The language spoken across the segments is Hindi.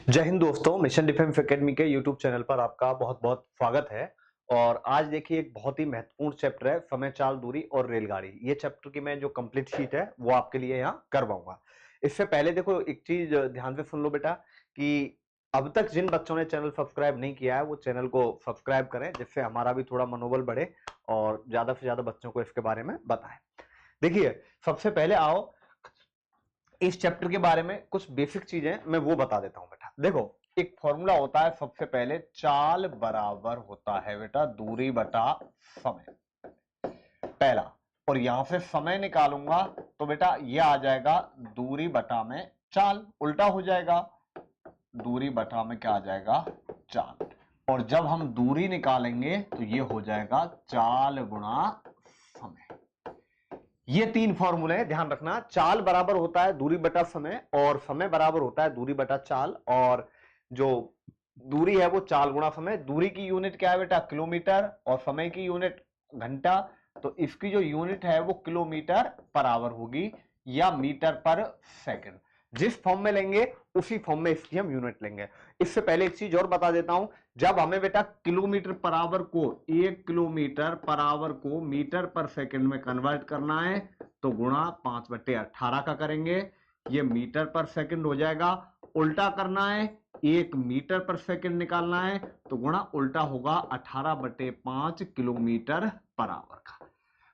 जय हिंद दोस्तों, मिशन डिफेंस एकेडमी के यूट्यूब चैनल पर आपका बहुत बहुत स्वागत है। और आज देखिए एक बहुत ही महत्वपूर्ण चैप्टर है, समय, चाल, दूरी और रेलगाड़ी। ये चैप्टर की मैं जो कंप्लीट शीट है वो आपके लिए यहाँ करवाऊंगा। इससे पहले देखो एक चीज ध्यान से सुन लो बेटा, कि अब तक जिन बच्चों ने चैनल सब्सक्राइब नहीं किया है वो चैनल को सब्सक्राइब करें, जिससे हमारा भी थोड़ा मनोबल बढ़े और ज्यादा से ज्यादा बच्चों को इसके बारे में बताएं। देखिए, सबसे पहले आओ इस चैप्टर के बारे में कुछ बेसिक चीजें मैं वो बता देता हूं बेटा। देखो, एक फॉर्मूला होता है, सबसे पहले चाल बराबर होता है बेटा दूरी बटा समय, पहला। और यहां से समय निकालूंगा तो बेटा ये आ जाएगा दूरी बटा में चाल, उल्टा हो जाएगा, दूरी बटा में क्या आ जाएगा, चाल। और जब हम दूरी निकालेंगे तो ये हो जाएगा चाल गुणा समय। ये तीन फॉर्मूले हैं, ध्यान रखना। चाल बराबर होता है दूरी बटा समय, और समय बराबर होता है दूरी बटा चाल। और जो दूरी है वो चाल गुणा समय। दूरी की यूनिट क्या है बेटा, किलोमीटर, और समय की यूनिट घंटा। तो इसकी जो यूनिट है वो किलोमीटर पर आवर होगी या मीटर पर सेकंड। जिस फॉर्म में लेंगे उसी फॉर्म में इसकी हम यूनिट लेंगे। इससे पहले एक चीज और बता देता हूं, जब हमें बेटा किलोमीटर पर आवर को, 1 किलोमीटर पर आवर को मीटर पर सेकंड में कन्वर्ट करना है तो गुणा 5/18 का करेंगे, ये मीटर पर सेकंड हो जाएगा। उल्टा करना है, 1 मीटर पर सेकंड निकालना है तो गुणा उल्टा होगा 18/5 किलोमीटर पर आवर का।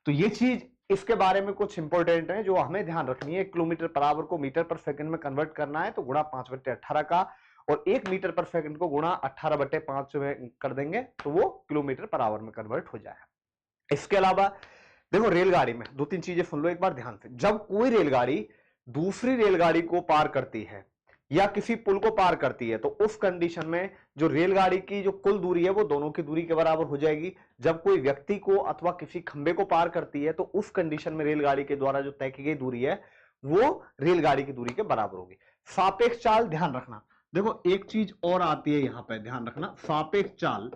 तो ये चीज इसके बारे में कुछ इंपॉर्टेंट है जो हमें ध्यान रखनी है। किलोमीटर पर आवर को मीटर पर सेकंड में कन्वर्ट करना है तो गुणा 5/18 का, और 1 मीटर पर सेकंड को गुणा 18/5 में कर देंगे तो वो किलोमीटर पर आवर में कन्वर्ट हो जाएगा। इसके अलावा देखो, रेलगाड़ी में दो तीन चीजें सुन लो एक बार ध्यान से। जब कोई रेलगाड़ी दूसरी रेलगाड़ी को पार करती है या किसी पुल को पार करती है तो उस कंडीशन में जो रेलगाड़ी की जो कुल दूरी है वो दोनों की दूरी के बराबर हो जाएगी। जब कोई व्यक्ति को अथवा किसी खंबे को पार करती है तो उस कंडीशन में रेलगाड़ी के द्वारा जो तय की गई दूरी है वो रेलगाड़ी की दूरी के बराबर होगी। सापेक्ष चाल ध्यान रखना। देखो, एक चीज और आती है यहां पर, ध्यान रखना। सापेक्ष चाल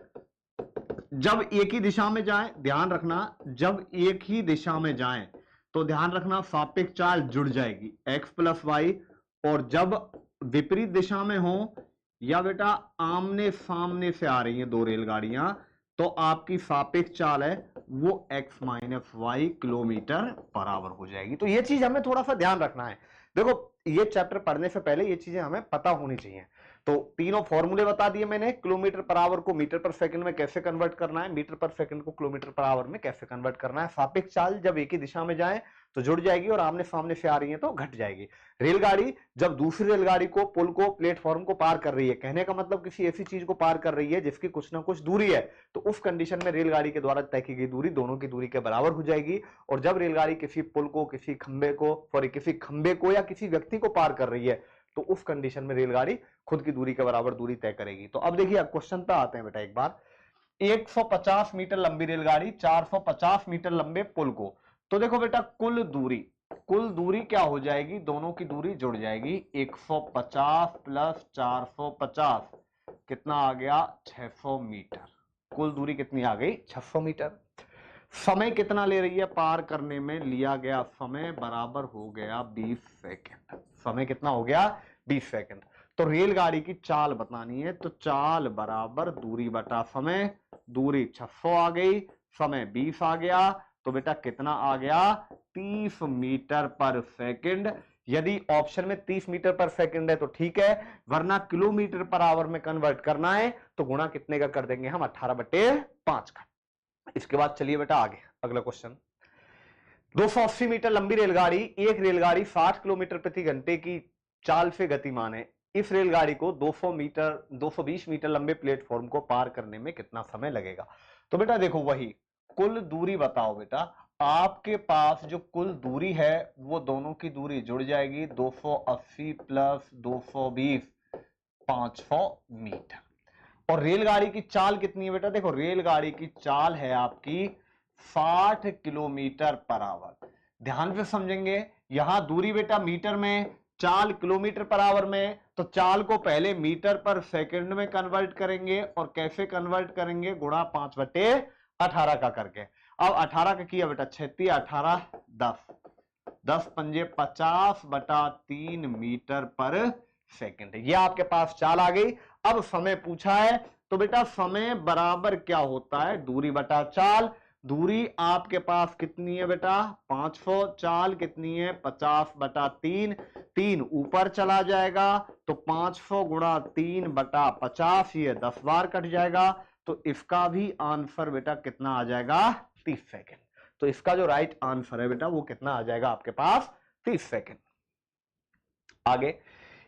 जब एक ही दिशा में जाए, ध्यान रखना, जब एक ही दिशा में जाए तो ध्यान रखना सापेक्ष चाल जुड़ जाएगी x प्लस वाई। और जब विपरीत दिशा में हो या बेटा आमने सामने से आ रही हैं दो रेलगाड़ियां तो आपकी सापेक्ष चाल है वो x minus Y kilometre per hour हो जाएगी। तो ये चीज हमें थोड़ा सा ध्यान रखना है। देखो, ये चैप्टर पढ़ने से पहले ये चीजें हमें पता होनी चाहिए। तो तीनों फॉर्मूले बता दिए मैंने। किलोमीटर पर आवर को मीटर पर सेकंड में कैसे कन्वर्ट करना है, मीटर पर सेकंड को किलोमीटर पर आवर में कैसे कन्वर्ट करना है। सापेक्ष चाल जब एक ही दिशा में जाए तो जुड़ जाएगी और आमने सामने से आ रही है तो घट जाएगी। रेलगाड़ी जब दूसरी रेलगाड़ी को, पुल को, प्लेटफॉर्म को पार कर रही है, कहने का मतलब किसी ऐसी चीज को पार कर रही है जिसकी कुछ ना कुछ दूरी है, तो उस कंडीशन में रेलगाड़ी के द्वारा तय की गई दूरी दोनों की दूरी के बराबर हो जाएगी। और जब रेलगाड़ी किसी पुल को, किसी खंबे को, सॉरी किसी खंबे को या किसी व्यक्ति को पार कर रही है तो उस कंडीशन में रेलगाड़ी खुद की दूरी के बराबर दूरी तय करेगी। तो अब देखिए, क्वेश्चन पे आते हैं बेटा एक बार। 150 मीटर लंबी रेलगाड़ी 450 मीटर लंबे पुल को, तो देखो बेटा कुल दूरी क्या हो जाएगी, दोनों की दूरी जुड़ जाएगी। 150 प्लस 450 कितना आ गया, 600 मीटर। कुल दूरी कितनी आ गई, 600 मीटर। समय कितना ले रही है पार करने में, लिया गया समय बराबर हो गया 20 सेकंड। समय कितना हो गया, 20 सेकंड। तो रेलगाड़ी की चाल बतानी है तो चाल बराबर दूरी बटा समय। दूरी 600 आ गई, समय 20 आ गया, तो बेटा कितना आ गया, 30 मीटर पर सेकंड। यदि ऑप्शन में 30 मीटर पर सेकंड है तो ठीक है, वरना किलोमीटर पर आवर में कन्वर्ट करना है तो गुणा कितने का कर देंगे हम, 18/5 का। इसके बाद चलिए बेटा आगे, अगला क्वेश्चन। 280 मीटर लंबी रेलगाड़ी, एक रेलगाड़ी 60 किलोमीटर प्रति घंटे की चाल से गतिमान है। इस रेलगाड़ी को 220 मीटर लंबे प्लेटफॉर्म को पार करने में कितना समय लगेगा। तो बेटा देखो, वही कुल दूरी बताओ बेटा। आपके पास जो कुल दूरी है वो दोनों की दूरी जुड़ जाएगी, 280 प्लस 220 500 मीटर। और रेलगाड़ी की चाल कितनी है बेटा, देखो रेलगाड़ी की चाल है आपकी 60 किलोमीटर पर आवर। ध्यान से समझेंगे, यहां दूरी बेटा मीटर में, चाल किलोमीटर पर आवर में, तो चाल को पहले मीटर पर सेकंड में कन्वर्ट करेंगे। और कैसे कन्वर्ट करेंगे, गुणा 5/18 का करके। अब 18 का किया बेटा, 36 18 10 10 पंजे 50/3 मीटर पर सेकंड। ये आपके पास चाल आ गई। अब समय पूछा है तो बेटा समय बराबर क्या होता है, दूरी बटा चाल। दूरी आपके पास कितनी है बेटा 500, चाल कितनी है 50/3, 3 ऊपर चला जाएगा तो 500 गुणा 3/50, ये 10 बार कट जाएगा। तो इसका भी आंसर बेटा कितना आ जाएगा 30 सेकंड। तो इसका जो राइट आंसर है बेटा वो कितना आ जाएगा आपके पास 30 सेकंड। आगे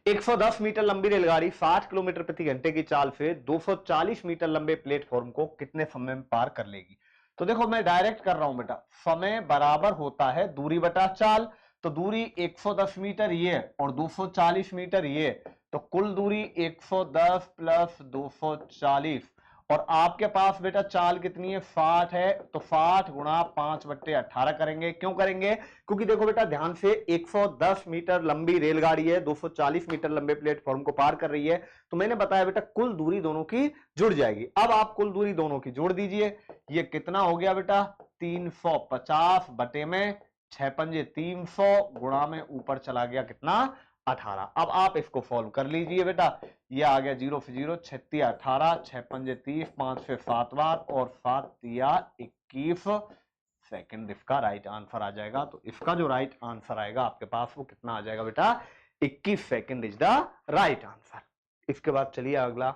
110 मीटर लंबी रेलगाड़ी 60 किलोमीटर प्रति घंटे की चाल से 240 मीटर लंबे प्लेटफॉर्म को कितने समय में पार कर लेगी। तो देखो मैं डायरेक्ट कर रहा हूं बेटा, समय बराबर होता है दूरी बटा चाल। तो दूरी 110 मीटर ये और 240 मीटर ये, तो कुल दूरी 110 प्लस 240, और आपके पास बेटा चाल कितनी है 60 है, तो 60 गुणा 5/18 करेंगे। क्यों करेंगे, क्योंकि देखो बेटा ध्यान से 110 मीटर लंबी रेलगाड़ी है, 240 मीटर लंबे प्लेटफॉर्म को पार कर रही है, तो मैंने बताया बेटा कुल दूरी दोनों की जुड़ जाएगी। अब आप कुल दूरी दोनों की जोड़ दीजिए, ये कितना हो गया बेटा 350 बटे में 6 पंजे 300 गुणा में ऊपर चला गया कितना 18। अब आप इसको सॉल्व कर लीजिए बेटा, ये आ गया 0 से 0 36 18, 6 पंजे 30, 5 से 7 बार और 7 तिया 21 सेकंड। इसका राइट आंसर आ जाएगा। तो इसका जो राइट आंसर आएगा आपके पास वो कितना आ जाएगा बेटा 21 second is the right answer. इसके बाद चलिए अगला,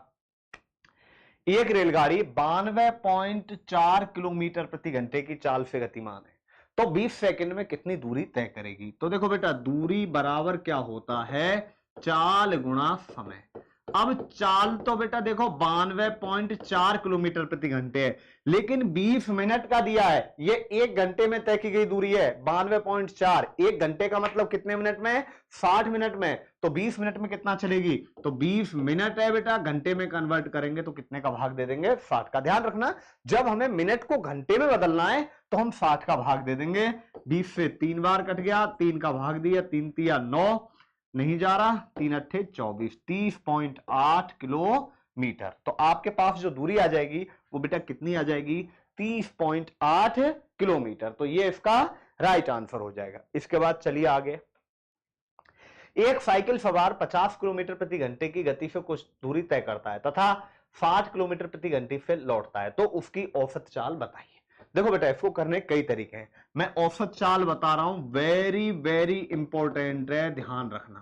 एक रेलगाड़ी 92.4 किलोमीटर प्रति घंटे की चाल से गतिमान है, तो 20 सेकंड में कितनी दूरी तय करेगी। तो देखो बेटा दूरी बराबर क्या होता है चाल गुणा समय। अब चाल तो बेटा देखो 92.4 किलोमीटर प्रति घंटे है, लेकिन 20 मिनट का दिया है, ये 1 घंटे में तय की गई दूरी है 92.4, 1 घंटे का मतलब कितने मिनट में 60 मिनट में, तो 20 मिनट में कितना चलेगी, तो 20 मिनट है बेटा, घंटे में कन्वर्ट करेंगे तो कितने का भाग दे देंगे 60 का। ध्यान रखना जब हमें मिनट को घंटे में बदलना है तो हम 60 का भाग दे देंगे। 20 से 3 बार कट गया, 3 का भाग दिया, 3 तिया 9, नहीं जा रहा, 3 अट्ठे 24, 30.8 किलोमीटर। तो आपके पास जो दूरी आ जाएगी वो बेटा कितनी आ जाएगी 30.8 किलोमीटर। तो ये इसका राइट आंसर हो जाएगा। इसके बाद चलिए आगे, एक साइकिल सवार 50 किलोमीटर प्रति घंटे की गति से कुछ दूरी तय करता है तथा 60 किलोमीटर प्रति घंटे से लौटता है, तो उसकी औसत चाल बताइए। देखो बेटा इसको करने कई तरीके हैं, मैं औसत चाल बता रहा हूं, वेरी वेरी इंपॉर्टेंट है, ध्यान रखना।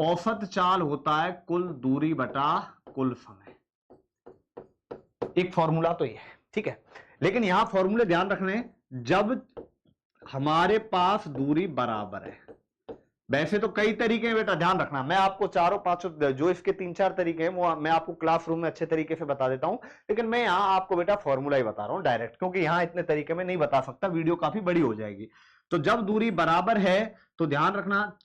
औसत चाल होता है कुल दूरी बटा कुल समय। एक फॉर्मूला तो ये है, ठीक है, लेकिन यहां फॉर्मूले ध्यान रखने, जब हमारे पास दूरी बराबर है, वैसे तो कई तरीके हैं बेटा, ध्यान रखना, मैं आपको चारों पांचों जो इसके 3-4 तरीके हैं वो मैं आपको क्लासरूम में अच्छे तरीके से बता देता हूं, लेकिन मैं यहां आपको बेटा फॉर्मूला ही बता रहा हूं डायरेक्ट, क्योंकि यहां इतने तरीके में नहीं बता सकता, वीडियो काफी बड़ी हो जाएगी। तो जब दूरी बराबर है तो ध्यान रखना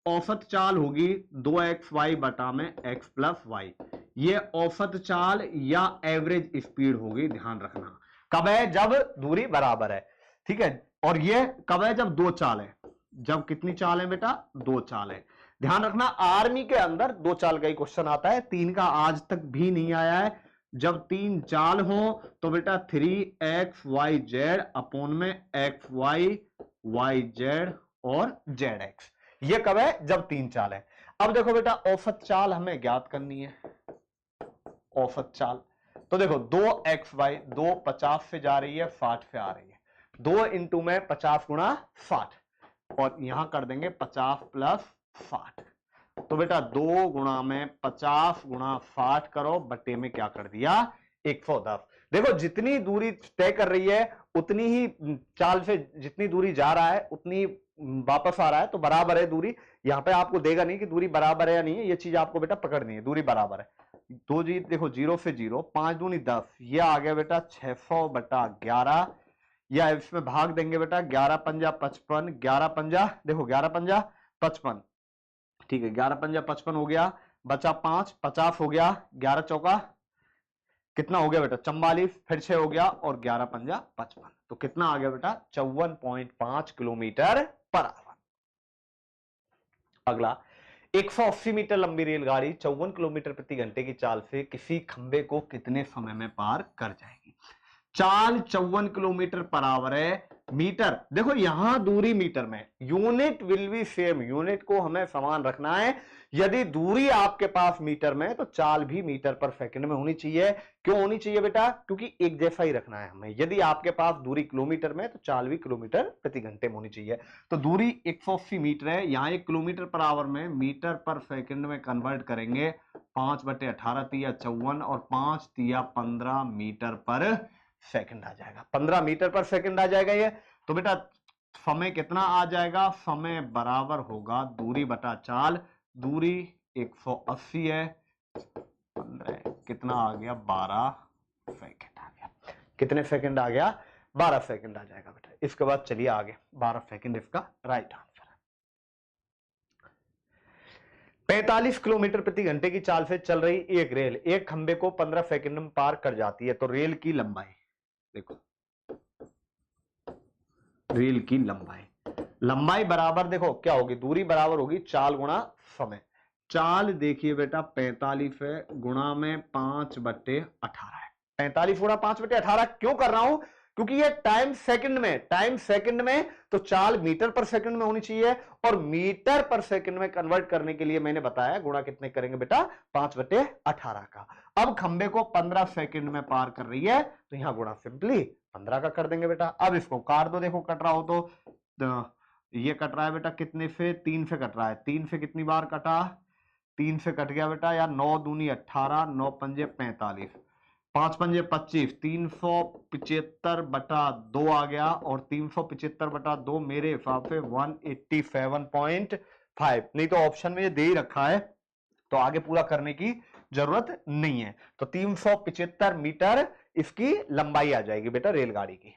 औसत चाल होगी 2xy बटा में x प्लस वाई, ये औसत चाल या एवरेज स्पीड होगी, ध्यान रखना। कब है, जब दूरी बराबर है, ठीक है, और ये कब है, जब 2 चाल है। जब कितनी चाल है बेटा 2 चाल है। ध्यान रखना आर्मी के अंदर 2 चाल का ही क्वेश्चन आता है, 3 का आज तक भी नहीं आया है। जब 3 चाल हो तो बेटा 3xyz अपॉन में xy yz और zx, ये कब है, जब 3 चाल है। अब देखो बेटा औसत चाल हमें ज्ञात करनी है, औसत चाल तो देखो 2xy 2 50 से जा रही है 60 से आ रही है, 2 इंटू में 50 गुणा 60 और यहां कर देंगे 50 प्लस 60, तो बेटा 2 गुणा में 50 गुणा 60 करो, बटे में क्या कर दिया 110। देखो जितनी दूरी तय कर रही है उतनी ही चाल से जितनी दूरी जा रहा है उतनी वापस आ रहा है, तो बराबर है दूरी। यहां पे आपको देगा नहीं कि दूरी बराबर है या नहीं है, ये चीज आपको बेटा पकड़नी है, दूरी बराबर है। दो जी देखो 0 से 0, 5 दूनी 10, ये आ गया बेटा 600 बटा 11, या इसमें भाग देंगे बेटा 11 पंजा 55, 11 पंजा देखो 11 पंजा 55, ठीक है 11 पंजा 55 हो गया, बचा 5, 50 हो गया, 11 चौका कितना हो गया बेटा 44, फिर 6 हो गया और 11 पंजा 55, तो कितना आ गया बेटा 54.5 किलोमीटर पर आवर। अगला 180 मीटर लंबी रेलगाड़ी 54 किलोमीटर प्रति घंटे की चाल से किसी खंबे को कितने समय में पार कर जाएगी। चाल 54 किलोमीटर पर आवर है। मीटर देखो यहां दूरी मीटर में, unit will be same, unit को हमें समान रखना है। यदि दूरी आपके पास मीटर में है तो चाल भी मीटर पर सेकंड में होनी चाहिए। क्यों होनी चाहिए बेटा? क्योंकि एक जैसा ही रखना है हमें। यदि आपके पास दूरी किलोमीटर में है तो चाल भी किलोमीटर प्रति घंटे में होनी चाहिए। तो दूरी 180 मीटर है, यहां 1 किलोमीटर पर आवर में मीटर पर सेकंड में कन्वर्ट करेंगे। 5/18 तिया 54 और 5 तिया 15 मीटर पर सेकंड आ जाएगा। 15 मीटर पर सेकंड आ जाएगा ये। तो बेटा समय कितना आ जाएगा? समय बराबर होगा दूरी बटा चाल। दूरी 180 है, 15 कितना आ गया? 12 सेकंड आ गया। कितने सेकंड आ गया? 12 सेकंड आ जाएगा बेटा। इसके बाद चलिए आगे, 12 सेकंड इसका राइट आंसर है। 45 किलोमीटर प्रति घंटे की चाल से चल रही एक रेल एक खंबे को 15 सेकंड में पार कर जाती है। तो रेल की लंबाई देखो, रेल की लंबाई बराबर देखो क्या होगी? दूरी बराबर होगी चाल गुणा समय। चाल देखिए बेटा 45 है, गुणा में 5/18 है। 45 गुणा 5/18 क्यों कर रहा हूं? क्योंकि ये टाइम सेकंड में, तो चाल मीटर पर सेकंड में होनी चाहिए, और मीटर पर सेकंड में कन्वर्ट करने के लिए मैंने बताया गुणा कितने करेंगे बेटा? 5/18 का। अब खंबे को 15 सेकंड में पार कर रही है तो यहां गुणा सिंपली 15 का कर देंगे बेटा। अब इसको काट दो, देखो कट रहा हो तो ये कट रहा है बेटा कितने से? 3 से कट रहा है। 3 से कितनी बार कटा? 3 से कट गया बेटा यार। 9 दूनी 18, 9 पंजे 45, 5 पंजे 25, 375/2 आ गया, और 375/2 मेरे हिसाब से 187.5। नहीं तो ऑप्शन में ये दे ही रखा है, तो आगे पूरा करने की जरूरत नहीं है। तो 375 मीटर इसकी लंबाई आ जाएगी बेटा रेलगाड़ी की।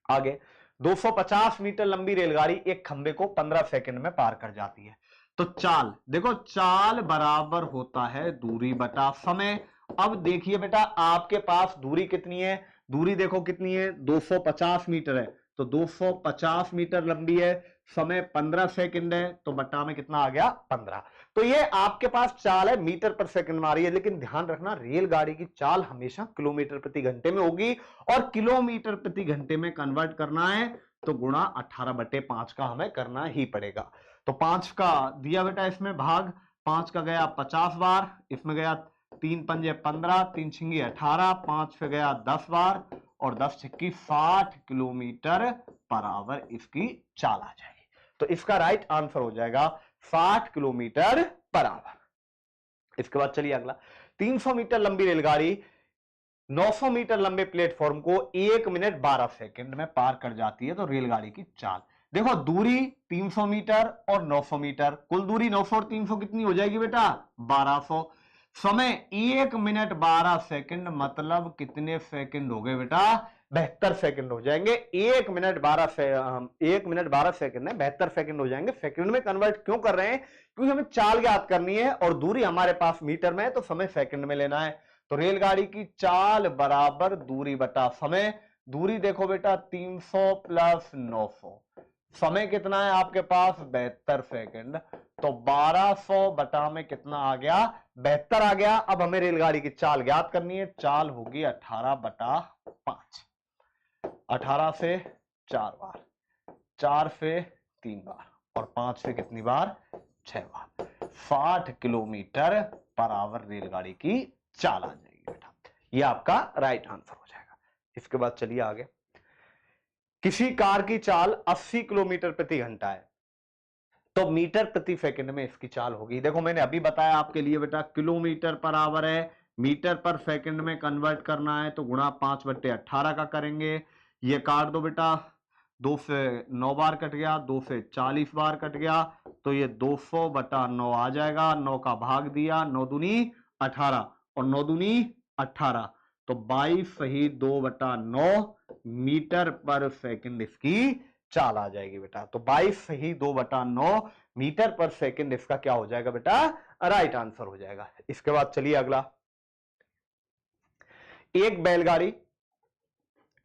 आगे 250 मीटर लंबी रेलगाड़ी एक खंबे को 15 सेकंड में पार कर जाती है। तो चाल देखो, चाल बराबर होता है दूरी बटा समय। अब देखिए बेटा आपके पास दूरी कितनी है? दूरी देखो कितनी है? 250 मीटर है, तो 250 मीटर लंबी है। समय 15 सेकंड है, तो बटा में कितना आ गया? 15। तो ये आपके पास चाल है मीटर पर सेकंड में आ रही है, लेकिन ध्यान रखना रेलगाड़ी की चाल हमेशा किलोमीटर प्रति घंटे में होगी, और किलोमीटर प्रति घंटे में कन्वर्ट करना है तो गुणा 18/5 का हमें करना ही पड़ेगा। तो 5 का दिया बेटा इसमें भाग, 5 का गया 50 बार, इसमें गया 3 पंजे 15, 3 छिंगी 18, 5 से गया 10 बार, और 10 छिक्की 60 किलोमीटर पर आवर इसकी चाल आ जाएगी। तो इसका राइट आंसर हो जाएगा 60 किलोमीटर पर आवर। इसके बाद चलिए अगला, 300 मीटर लंबी रेलगाड़ी 900 मीटर लंबे प्लेटफॉर्म को 1 मिनट 12 सेकंड में पार कर जाती है। तो रेलगाड़ी की चाल देखो, दूरी 300 मीटर और 900 मीटर, कुल दूरी 900 और 300 कितनी हो जाएगी बेटा? 1200। समय 1 मिनट 12 सेकंड, मतलब कितने सेकंड हो गए बेटा? 72 सेकंड हो जाएंगे। 1 मिनट 12 सेकंड है, 72 सेकंड हो जाएंगे। सेकंड में कन्वर्ट क्यों कर रहे हैं? क्योंकि हमें चाल ज्ञात करनी है, और दूरी हमारे पास मीटर में है, तो समय सेकंड में लेना है। तो रेलगाड़ी की चाल बराबर दूरी बटा समय। दूरी देखो बेटा 300 प्लस 900, समय कितना है आपके पास? 72 सेकंड। तो 1200 बटा में कितना आ गया? 72 आ गया। अब हमें रेलगाड़ी की चाल ज्ञात करनी है। चाल होगी 18/5। 18 से 4 बार, 4 से 3 बार, और 5 से कितनी बार? 6 बार। 60 किलोमीटर पर आवर रेलगाड़ी की चाल आ जाएगी बेटा। ये आपका राइट आंसर हो जाएगा। इसके बाद चलिए आगे, किसी कार की चाल 80 किलोमीटर प्रति घंटा है, तो मीटर प्रति सेकंड में इसकी चाल होगी। देखो मैंने अभी बताया आपके लिए बेटा, किलोमीटर पर आवर है, मीटर पर सेकंड में कन्वर्ट करना है तो गुणा 5/18 का करेंगे। ये काट दो बेटा, 2 से 9 बार कट गया, 2 से 40 बार कट गया, तो ये 200/9 आ जाएगा। 9 का भाग दिया, 9 दूनी 18, और 9 दूनी 18, तो 22 सही 2/9 मीटर पर सेकंड इसकी चाल आ जाएगी बेटा। तो 22 सही 2/9 मीटर पर सेकंड इसका क्या हो जाएगा बेटा? राइट आंसर हो जाएगा। इसके बाद चलिए अगला,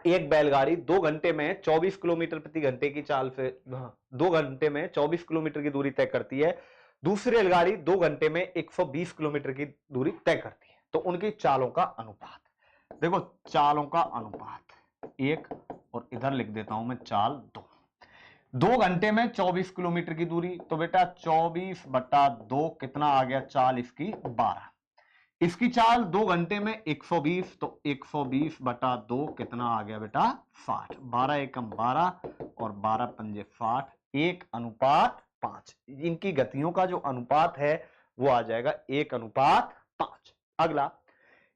एक बैलगाड़ी 2 घंटे में 24 किलोमीटर प्रति घंटे की चाल से 2 घंटे में 24 किलोमीटर की दूरी तय करती है। दूसरी रेलगाड़ी 2 घंटे में 120 किलोमीटर की दूरी तय करती है। तो उनकी चालों का अनुपात देखो चालों का अनुपात 1 और इधर लिख देता हूं मैं चाल 2। 2 घंटे में 24 किलोमीटर की दूरी, तो बेटा 24/2 कितना आ गया चाल इसकी 12। इसकी चाल 2 घंटे में 120, तो 120/2 कितना आ गया बेटा 60। 12 एकम 12 और 12 पंजे 60, 1:5। इनकी गतियों का जो अनुपात है वो आ जाएगा 1:5। अगला,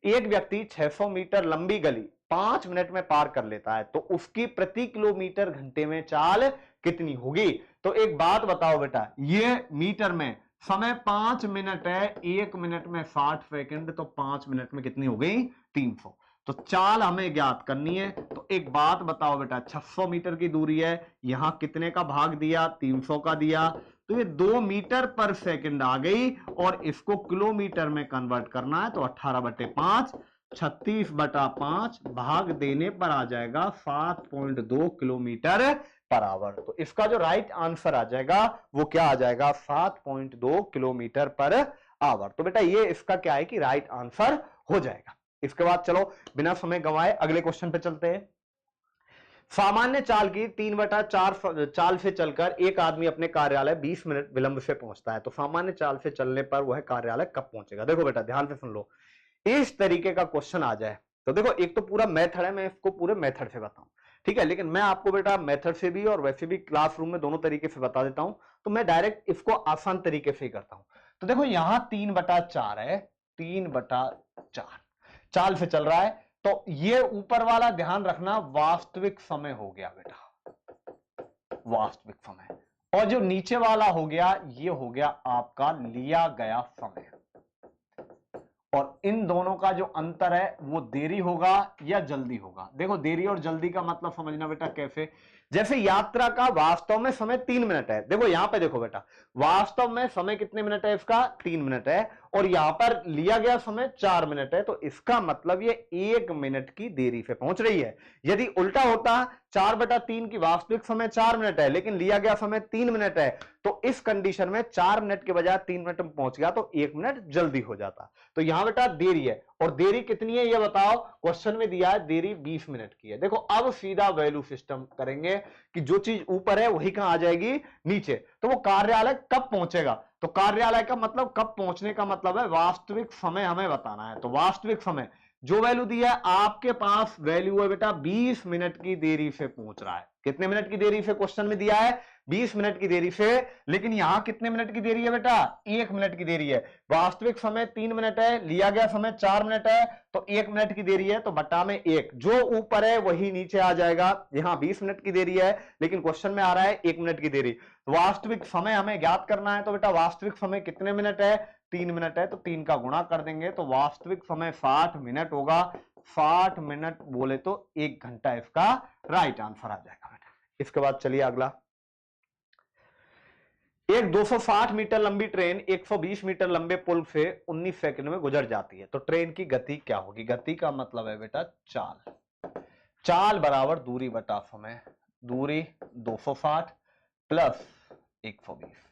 एक व्यक्ति 600 मीटर लंबी गली 5 मिनट में पार कर लेता है, तो उसकी प्रति किलोमीटर घंटे में चाल कितनी होगी? तो एक बात बताओ बेटा, ये मीटर में समय 5 मिनट है, 1 मिनट में 60 सेकंड, तो 5 मिनट में कितनी हो गई 300। तो चाल हमें ज्ञात करनी है। तो एक बात बताओ बेटा, 600 मीटर की दूरी है, यहां कितने का भाग दिया 300 का दिया, तो ये 2 मीटर पर सेकंड आ गई और इसको किलोमीटर में कन्वर्ट करना है, तो 18/5 36/5 भाग देने पर आ जाएगा 7.2 किलोमीटर पर आवर। तो इसका जो राइट आंसर आ जाएगा वो क्या आ जाएगा 7.2 किलोमीटर पर आवर। तो बेटा ये इसका क्या है कि राइट आंसर हो जाएगा। इसके बाद चलो बिना समय गंवाए अगले क्वेश्चन पे चलते हैं। सामान्य चाल की 3/4 चाल से चलकर एक आदमी अपने कार्यालय 20 मिनट विलंब से पहुंचता है, तो सामान्य चाल से चलने पर वह कार्यालय कब पहुंचेगा? देखो बेटा ध्यान से सुन लो, इस तरीके का क्वेश्चन आ जाए तो देखो एक तो पूरा मेथड है, मैं इसको पूरे मेथड से बताऊं, ठीक है, लेकिन मैं आपको बेटा मेथड से भी और वैसे भी क्लासरूम में दोनों तरीके से बता देता हूं, तो मैं डायरेक्ट इसको आसान तरीके से ही करता हूं। तो देखो यहां 3/4 है, 3/4 चाल से चल रहा है, तो ये ऊपर वाला ध्यान रखना वास्तविक समय हो गया बेटा, वास्तविक समय, और जो नीचे वाला हो गया ये हो गया आपका लिया गया समय। और इन दोनों का जो अंतर है वो देरी होगा या जल्दी होगा। देखो देरी और जल्दी का मतलब समझना बेटा कैसे, जैसे यात्रा का वास्तव में समय 3 मिनट है, देखो यहां पे देखो बेटा वास्तव में समय कितने मिनट है इसका 3 मिनट है, और यहां पर लिया गया समय 4 मिनट है, तो इसका मतलब ये 1 मिनट की देरी से पहुंच रही है। यदि उल्टा होता 4/3 की वास्तविक समय 4 मिनट है लेकिन लिया गया समय 3 मिनट है, तो इस कंडीशन में 4 मिनट के बजाय 3 मिनट में पहुंच गया तो 1 मिनट जल्दी हो जाता। तो यहां बेटा देरी है, और देरी कितनी है ये बताओ, क्वेश्चन में दिया है देरी 20 मिनट की है। देखो अब सीधा वैल्यू सिस्टम करेंगे कि जो चीज ऊपर है वही कहां आ जाएगी नीचे, तो वो कार्यालय कब पहुंचेगा, तो कार्यालय का मतलब कब पहुंचने का मतलब है वास्तविक समय हमें बताना है। तो वास्तविक समय जो वैल्यू दिया है आपके पास वैल्यू है बेटा 20 मिनट की देरी से पहुंच रहा है। कितने मिनट की देरी से क्वेश्चन में दिया है 20 मिनट की देरी से, लेकिन यहां कितने मिनट की देरी है बेटा 1 मिनट की देरी है। वास्तविक समय 3 मिनट है, लिया गया समय 4 मिनट है, तो 1 मिनट की देरी है, तो बटा में 1 जो ऊपर है वही नीचे आ जाएगा। यहां 20 मिनट की देरी है लेकिन क्वेश्चन में आ रहा है 1 मिनट की देरी। वास्तविक समय हमें ज्ञात करना है, तो बेटा वास्तविक समय कितने मिनट है 3 मिनट है, तो 3 का गुणा कर देंगे तो वास्तविक समय 60 मिनट होगा। 60 मिनट बोले तो 1 घंटा इसका राइट आंसर आ जाएगा बेटा। इसके बाद चलिए अगला, एक 260 मीटर लंबी ट्रेन 120 मीटर लंबे पुल से 19 सेकंड में गुजर जाती है, तो ट्रेन की गति क्या होगी? गति का मतलब है बेटा चाल, चाल बराबर दूरी बटा समय, दूरी 260 प्लस 120,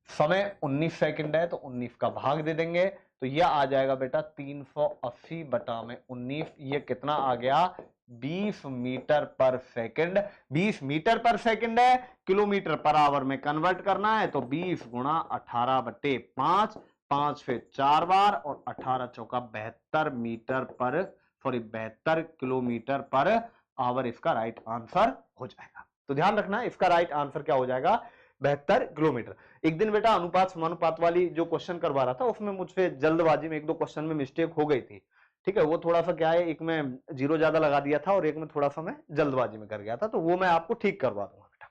समय 19 सेकंड है तो 19 का भाग दे देंगे, तो यह आ जाएगा बेटा 380 बटा में 19, ये कितना आ गया 20 मीटर पर सेकंड। 20 मीटर पर सेकंड है, किलोमीटर पर आवर में कन्वर्ट करना है, तो 20 गुणा 18/5, 5 से 4 बार और 18 चौका 72 मीटर पर, सॉरी 72 किलोमीटर पर आवर इसका राइट आंसर हो जाएगा। तो ध्यान रखना इसका राइट आंसर क्या हो जाएगा 72 किलोमीटर। एक दिन बेटा अनुपात समानुपात वाली जो क्वेश्चन करवा रहा था उसमें मुझसे जल्दबाजी में 1-2 क्वेश्चन में मिस्टेक हो गई थी, ठीक है, वो थोड़ा सा क्या है, एक में 0 ज्यादा लगा दिया था और एक में थोड़ा सा मैं जल्दबाजी में कर गया था, तो वो मैं आपको ठीक करवा दूंगा बेटा।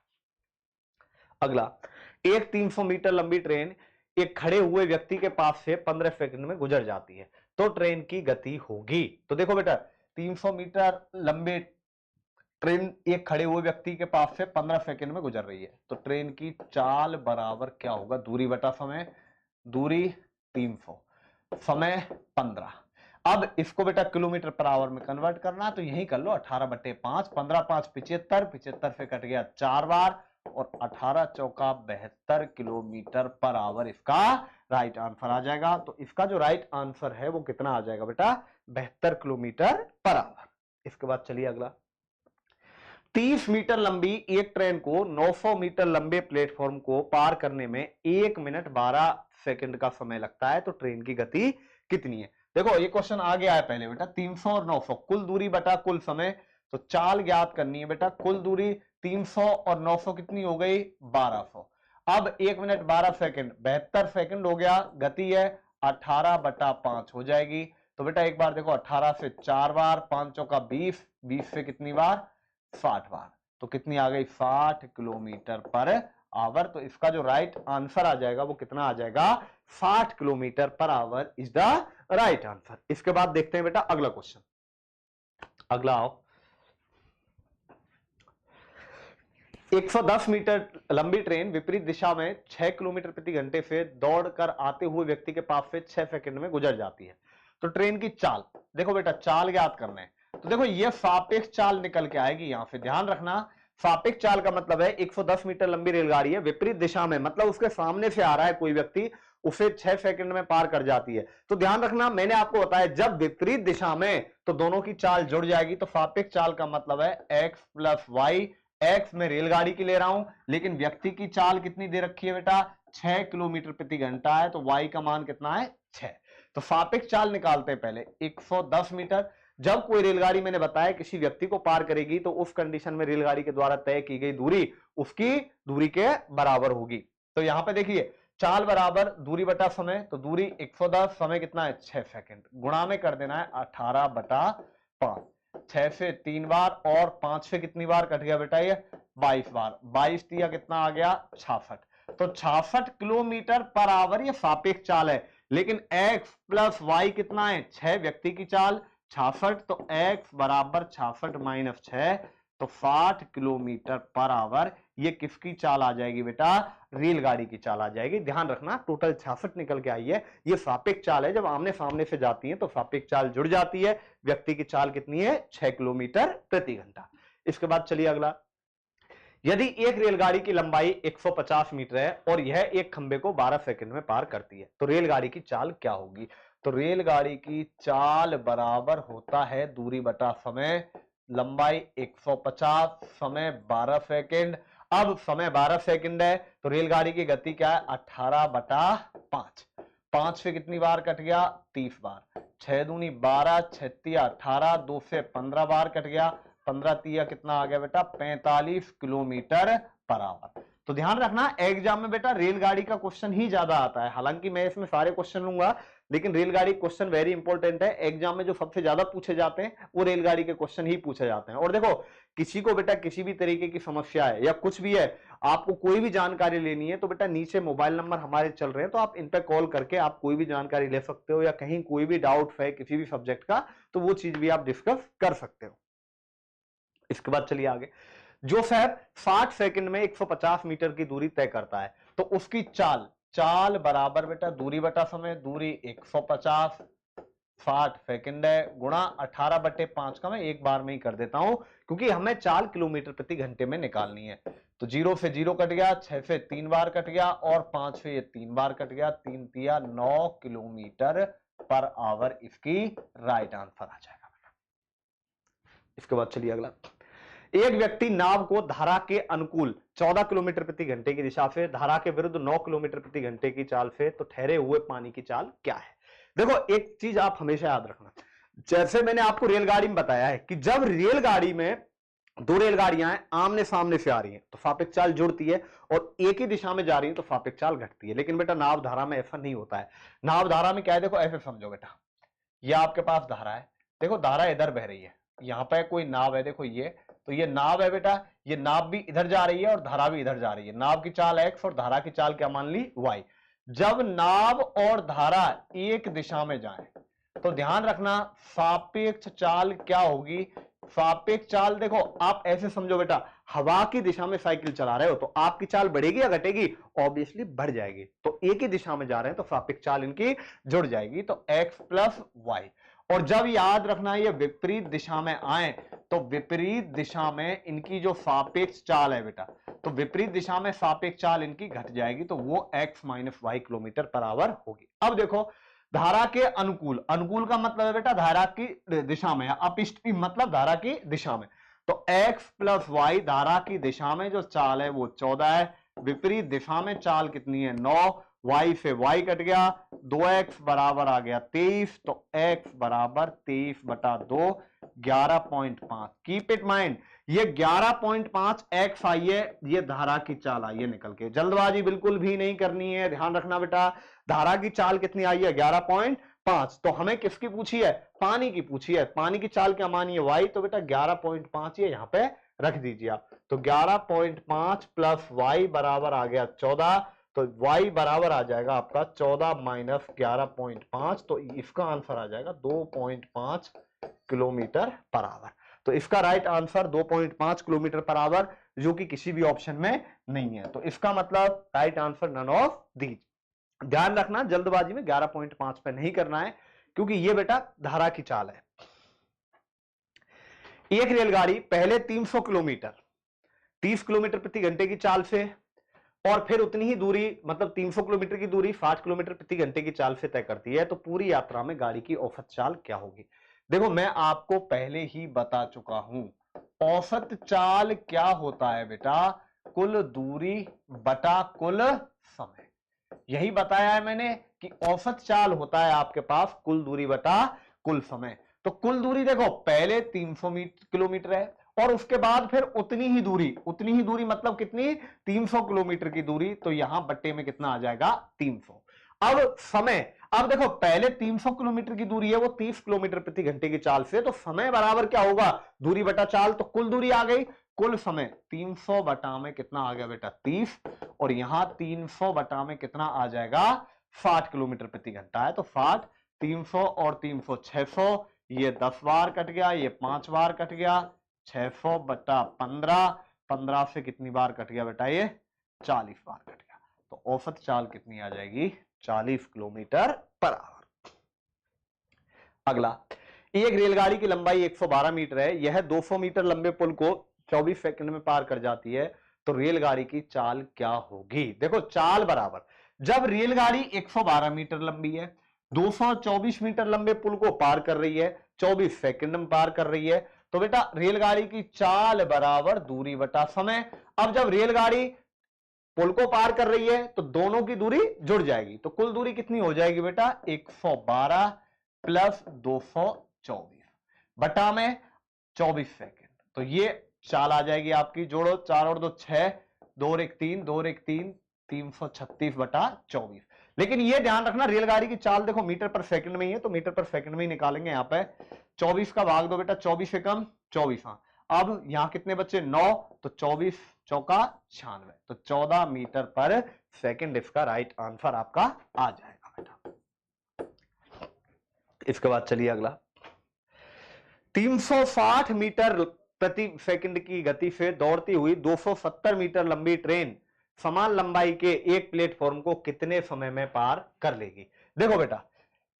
अगला, एक 300 मीटर लंबी ट्रेन एक खड़े हुए व्यक्ति के पास से 15 सेकंड में गुजर जाती है, तो ट्रेन की गति होगी। तो देखो बेटा 300 मीटर लंबे ट्रेन एक खड़े हुए व्यक्ति के पास से 15 सेकंड में गुजर रही है, तो ट्रेन की चाल बराबर क्या होगा, दूरी बटा समय, दूरी 300, समय 15। अब इसको बेटा किलोमीटर पर आवर में कन्वर्ट करना है, तो यही कर लो 18/5, 15 5 75, 75 से कट गया 4 बार, और 18 चौका 72 किलोमीटर पर आवर इसका राइट आंसर आ जाएगा। तो इसका जो राइट आंसर है वो कितना आ जाएगा बेटा, 72 किलोमीटर पर आवर। इसके बाद चलिए अगला, 30 मीटर लंबी एक ट्रेन को 900 मीटर लंबे प्लेटफॉर्म को पार करने में 1 मिनट 12 सेकंड का समय लगता है, तो ट्रेन की गति कितनी है। देखो ये क्वेश्चन आ गया है पहले बेटा, 300 और 900 कुल दूरी बटा कुल समय, तो चाल ज्ञात करनी है बेटा। कुल दूरी 300 और 900 कितनी हो गई, 1200। अब 1 मिनट 12 सेकंड 72 सेकंड हो गया, गति है 18 बटा 5 हो जाएगी। तो बेटा एक बार देखो, 18 से 4 बार, 5 चौका 20, 20 से कितनी बार, 60 बार, तो कितनी आ गई, 60 किलोमीटर पर आवर। तो इसका जो राइट आंसर आ जाएगा वो कितना आ जाएगा, 60 kilometre per our is the right answer. इसके बाद देखते हैं बेटा अगला क्वेश्चन। अगला आओ, 110 मीटर लंबी ट्रेन विपरीत दिशा में 6 किलोमीटर प्रति घंटे से दौड़कर आते हुए व्यक्ति के पास से 6 सेकंड में गुजर जाती है। तो ट्रेन की चाल, देखो बेटा चाल ज्ञात करना है, तो देखो ये सापेक्ष चाल निकल के आएगी। यहां से ध्यान रखना, सापेक्ष चाल का मतलब है 110 मीटर लंबी रेलगाड़ी है, विपरीत दिशा में मतलब उसके सामने से आ रहा है कोई व्यक्ति, उसे 6 सेकंड में पार कर जाती है। तो ध्यान रखना, मैंने आपको बताया जब विपरीत दिशा में तो दोनों की चाल जुड़ जाएगी। तो सापेक्ष चाल का मतलब है x प्लस वाई, एक्स में रेलगाड़ी की ले रहा हूं, लेकिन व्यक्ति की चाल कितनी दे रखी है बेटा, 6 किलोमीटर प्रति घंटा है, तो वाई का मान कितना है, 6। तो सापेक्ष चाल निकालते हैं पहले, 110 मीटर। जब कोई रेलगाड़ी मैंने बताया किसी व्यक्ति को पार करेगी तो उस कंडीशन में रेलगाड़ी के द्वारा तय की गई दूरी उसकी दूरी के बराबर होगी। तो यहां पे देखिए चाल बराबर दूरी बटा समय, तो दूरी 110, समय कितना है 6 सेकंड, गुणा में कर देना है 18 बटा 5, 6 से 3 बार और 5 से कितनी बार कट गया बेटा, ये 22 बार, 22 दिया कितना आ गया 66। तो 66 किलोमीटर पर आवर ये सापेक्ष चाल है, लेकिन x प्लस वाई कितना है 6, व्यक्ति की चाल 66, तो x बराबर 66 माइनस 6, तो 60 किलोमीटर पर आवर ये किसकी चाल आ जाएगी बेटा, रेलगाड़ी की चाल आ जाएगी। ध्यान रखना टोटल 66 निकल के आई है, ये सापेक्ष चाल है, जब आमने सामने से जाती है तो सापेक्ष चाल जुड़ जाती है। व्यक्ति की चाल कितनी है, 6 किलोमीटर प्रति घंटा। इसके बाद चलिए अगला, यदि एक रेलगाड़ी की लंबाई 150 मीटर है और यह एक खंबे को 12 सेकंड में पार करती है, तो रेलगाड़ी की चाल क्या होगी। तो रेलगाड़ी की चाल बराबर होता है दूरी बटा समय, लंबाई 150, समय 12 सेकंड। अब समय 12 सेकंड है तो रेलगाड़ी की गति क्या है, 18 बटा 5, 5 से कितनी बार कट गया, 30 बार, 6 दूनी 12, 6 तिया 18, 2 से 15 बार कट गया, 15 तिया कितना आ गया बेटा, 45 किलोमीटर पर आवर। तो ध्यान रखना एग्जाम में बेटा रेलगाड़ी का क्वेश्चन ही ज्यादा आता है, हालांकि मैं इसमें सारे क्वेश्चन लूंगा, लेकिन रेलगाड़ी क्वेश्चन वेरी इंपॉर्टेंट है। एग्जाम में जो सबसे ज्यादा पूछे जाते हैं वो रेलगाड़ी के क्वेश्चन ही पूछे जाते हैं। और देखो किसी को बेटा किसी भी तरीके की समस्या है या कुछ भी है, आपको कोई भी जानकारी लेनी है, तो बेटा नीचे मोबाइल नंबर हमारे चल रहे हैं, तो आप इन पे कॉल करके आप कोई भी जानकारी ले सकते हो, या कहीं कोई भी डाउट है किसी भी सब्जेक्ट का तो वो चीज भी आप डिस्कस कर सकते हो। इसके बाद चलिए आगे, जो शहर 60 सेकंड में 150 मीटर की दूरी तय करता है, तो उसकी चाल, चाल बराबर बेटा दूरी बटा समय, दूरी 150, 60 सेकंड है, गुणा 18 बटे 5 का मैं एक बार में ही कर देता हूं क्योंकि हमें चाल किलोमीटर प्रति घंटे में निकालनी है। तो 0 से 0 कट गया, 6 से 3 बार कट गया और 5 से ये 3 बार कट गया, 3 तिया 9 किलोमीटर पर आवर इसकी राइट आंसर आ जाएगा। इसके बाद चलिए अगला, एक व्यक्ति नाव को धारा के अनुकूल 14 किलोमीटर प्रति घंटे की दिशा से धारा के विरुद्ध 9 किलोमीटर प्रति घंटे की चाल से, तो ठहरे हुए पानी की चाल क्या है। देखो एक चीज आप हमेशा याद रखना, जैसे मैंने आपको रेलगाड़ी में बताया है कि जब रेलगाड़ी में दो रेलगाड़ियां हैं आमने सामने से आ रही हैं तो सापेक्ष चाल जुड़ती है, और एक ही दिशा में जा रही है तो सापेक्ष चाल घटती है। लेकिन बेटा नाव धारा में ऐसा नहीं होता है। नाव धारा में क्या है, देखो ऐसे समझो बेटा, ये आपके पास धारा है, देखो धारा इधर बह रही है, यहां पर कोई नाव है, देखो ये, तो ये नाव है बेटा, ये नाव भी इधर जा रही है और धारा भी इधर जा रही है। नाव की चाल x और धारा की चाल क्या मान ली, y। जब नाव और धारा एक दिशा में जाए तो ध्यान रखना सापेक्ष चाल क्या होगी। सापेक्ष चाल देखो आप ऐसे समझो बेटा, हवा की दिशा में साइकिल चला रहे हो तो आपकी चाल बढ़ेगी या घटेगी, ऑब्वियसली बढ़ जाएगी। तो एक ही दिशा में जा रहे हैं तो सापेक्ष चाल इनकी जुड़ जाएगी, तो x प्लस वाई। और जब याद रखना ये विपरीत दिशा में आए तो विपरीत दिशा में इनकी जो सापेक्ष चाल है बेटा, तो विपरीत दिशा में सापेक्ष चाल इनकी घट जाएगी, तो वो x minus Y kilometre per hour होगी। अब देखो धारा के अनुकूल, अनुकूल का मतलब है बेटा धारा की दिशा में, अपशिष्ट मतलब धारा की दिशा में, तो x प्लस वाई धारा की दिशा में जो चाल है वो 14 है, विपरीत दिशा में चाल कितनी है 9, y से y कट गया, 2x बराबर आ गया 23, तो x बराबर 23 बटा 2, 11.5। कीप इट माइंड ये 11.5 x आई है, ये धारा की चाल आई है निकल के। जल्दबाजी बिल्कुल भी नहीं करनी है, ध्यान रखना बेटा, धारा की चाल कितनी आई है 11.5। तो हमें किसकी पूछी है, पानी की पूछी है, पानी की चाल क्या मानी है y, तो बेटा 11.5 ये यहां पे रख दीजिए आप, तो 11.5 प्लस y बराबर आ गया 14, तो y बराबर आ जाएगा आपका 14 माइनस 11.5, तो इसका आंसर आ जाएगा 2.5 किलोमीटर पर आवर। तो इसका right answer 2.5 kilometre per our, जो कि किसी भी ऑप्शन में नहीं है, तो इसका मतलब right answer none of these. ध्यान रखना जल्दबाजी में 11.5 पे नहीं करना है, क्योंकि ये बेटा धारा की चाल है। एक रेलगाड़ी पहले 300 किलोमीटर 30 किलोमीटर प्रति घंटे की चाल से, और फिर उतनी ही दूरी मतलब 300 किलोमीटर की दूरी 60 किलोमीटर प्रति घंटे की चाल से तय करती है, तो पूरी यात्रा में गाड़ी की औसत चाल क्या होगी। देखो मैं आपको पहले ही बता चुका हूं, औसत चाल क्या होता है बेटा, कुल दूरी बटा कुल समय। यही बताया है मैंने कि औसत चाल होता है आपके पास कुल दूरी बटा कुल समय। तो कुल दूरी देखो पहले 300 किलोमीटर है, और उसके बाद फिर उतनी ही दूरी मतलब कितनी 300 किलोमीटर की दूरी, तो यहां बट्टे में कितना आ जाएगा 300। अब समय, अब देखो पहले 300 किलोमीटर की दूरी है वो 30 किलोमीटर प्रति घंटे की चाल से, तो समय बराबर क्या होगा दूरी बटा चाल, तो कुल दूरी आ गई, कुल समय 300 बटा में कितना आ गया बेटा 30, और यहां 300 बटा में कितना आ जाएगा 60 किलोमीटर प्रति घंटा है, तो 60 300 और 300 600, ये 10 बार कट गया, ये 5 बार कट गया, 600 बटा 15, 15 से कितनी बार कट गया बेटा ये 40 बार कट गया, तो औसत चाल कितनी आ जाएगी 40 किलोमीटर पर आवर। अगला, एक रेलगाड़ी की लंबाई 112 मीटर है, यह 200 मीटर लंबे पुल को 24 सेकंड में पार कर जाती है, तो रेलगाड़ी की चाल क्या होगी। देखो चाल बराबर, जब रेलगाड़ी 112 मीटर लंबी है, 224 मीटर लंबे पुल को पार कर रही है, 24 सेकंड में पार कर रही है, तो बेटा रेलगाड़ी की चाल बराबर दूरी बटा समय। अब जब रेलगाड़ी पुल को पार कर रही है तो दोनों की दूरी जुड़ जाएगी, तो कुल दूरी कितनी हो जाएगी बेटा 112 प्लस 224 बटा में 24 सेकंड, तो ये चाल आ जाएगी आपकी, जोड़ो 4 और 2 6, 2 और 1 3, 2 और 1 3, 336 बटा 24। लेकिन ये ध्यान रखना रेलगाड़ी की चाल देखो मीटर पर सेकंड में ही है, तो मीटर पर सेकंड में ही निकालेंगे। यहाँ पे 24 का भाग दो बेटा, 24 एकम 24, हाँ अब यहां कितने बच्चे 9, तो 24 चौका 96, तो 14 मीटर पर सेकंड इसका राइट आंसर आपका आ जाएगा बेटा। इसके बाद चलिए अगला, 360 मीटर प्रति सेकंड की गति से दौड़ती हुई 270 मीटर लंबी ट्रेन समान लंबाई के एक प्लेटफॉर्म को कितने समय में पार कर लेगी। देखो बेटा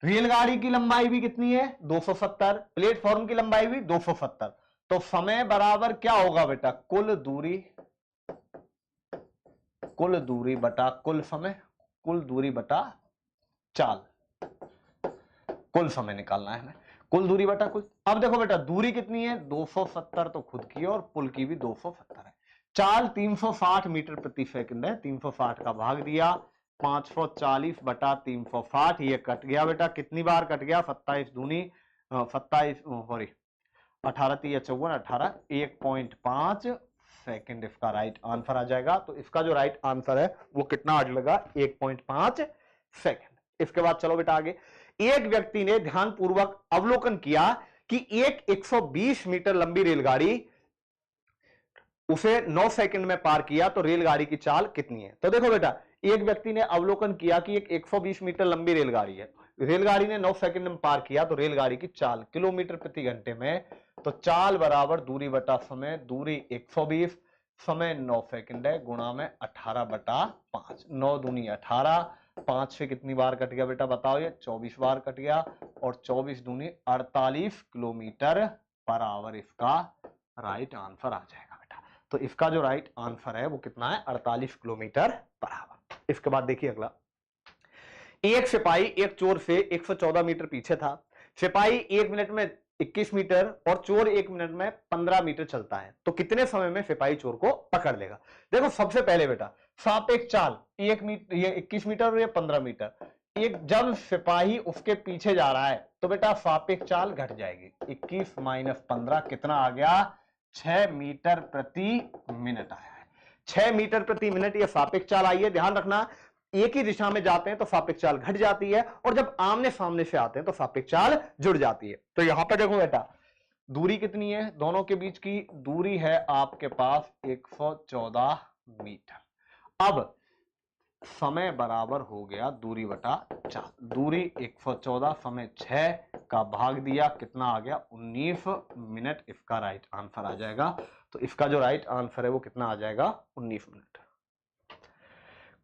रेलगाड़ी की लंबाई भी कितनी है 270, प्लेटफॉर्म की लंबाई भी 270, तो समय बराबर क्या होगा बेटा कुल दूरी बटा कुल समय, कुल दूरी बटा चाल, कुल समय निकालना है हमें, कुल दूरी बटा कुल। अब देखो बेटा दूरी कितनी है 270, तो खुद की और पुल की भी 270 है, चाल 360 मीटर प्रति सेकंड है, 360 का भाग दिया 540 बटा 360, ये कट गया बेटा, कितनी बार कट गया 27 दूनी 27 सॉरी 18 3 54 18, 1.5 सेकंड इसका राइट आंसर आ जाएगा। तो इसका जो राइट आंसर है वो कितना आ जाएगा 1.5 सेकंड। इसके बाद चलो बेटा आगे, एक व्यक्ति ने ध्यानपूर्वक अवलोकन किया कि एक 120 मीटर लंबी रेलगाड़ी उसे 9 सेकंड में पार किया, तो रेलगाड़ी की चाल कितनी है। तो देखो बेटा एक व्यक्ति ने अवलोकन किया कि एक 120 मीटर लंबी रेलगाड़ी है, रेलगाड़ी ने 9 सेकंड में पार किया, तो रेलगाड़ी की चाल किलोमीटर प्रति घंटे में, तो चाल बराबर दूरी बटा समय, दूरी 120, समय 9 सेकंड है, गुणा में 18 बटा 5, 9 दूनी 18, 5 से कितनी बार कट गया बेटा बताओ, ये 24 बार कट गया, और 24 दूनी 48 किलोमीटर पर आवर इसका राइट आंसर आ जाएगा बेटा। तो इसका जो राइट आंसर है वो कितना है, 48 किलोमीटर पर आवर। इसके बाद देखिए अगला, एक सिपाही एक चोर से 114 मीटर पीछे था। सिपाही 1 मिनट में 21 मीटर और चोर 1 मिनट में 15 मीटर चलता है, तो कितने समय में सिपाही चोर को पकड़ लेगा। देखो सबसे पहले बेटा सापेक्ष चाल, 1 मीटर, ये 21 मीटर और ये 15 मीटर, एक जब सिपाही उसके पीछे जा रहा है तो बेटा सापेक्ष चाल घट जाएगी। 21 माइनस 15 कितना आ गया, 6 मीटर प्रति मिनट आया है। 6 मीटर प्रति मिनट ये सापेक्ष चाल आई है। ध्यान रखना, एक ही दिशा में जाते हैं तो सापेक्ष चाल घट जाती है, और जब आमने सामने से आते हैं तो सापेक्ष चाल जुड़ जाती है। तो यहां पर देखो बेटा दूरी कितनी है, दोनों के बीच की दूरी है आपके पास 114 मीटर। अब समय बराबर हो गया दूरी बटा 4, दूरी 114, समय 6 का भाग दिया, कितना आ गया 19 मिनट, इसका राइट आंसर आ जाएगा। तो इसका जो राइट आंसर है वो कितना आ जाएगा, 19 मिनट।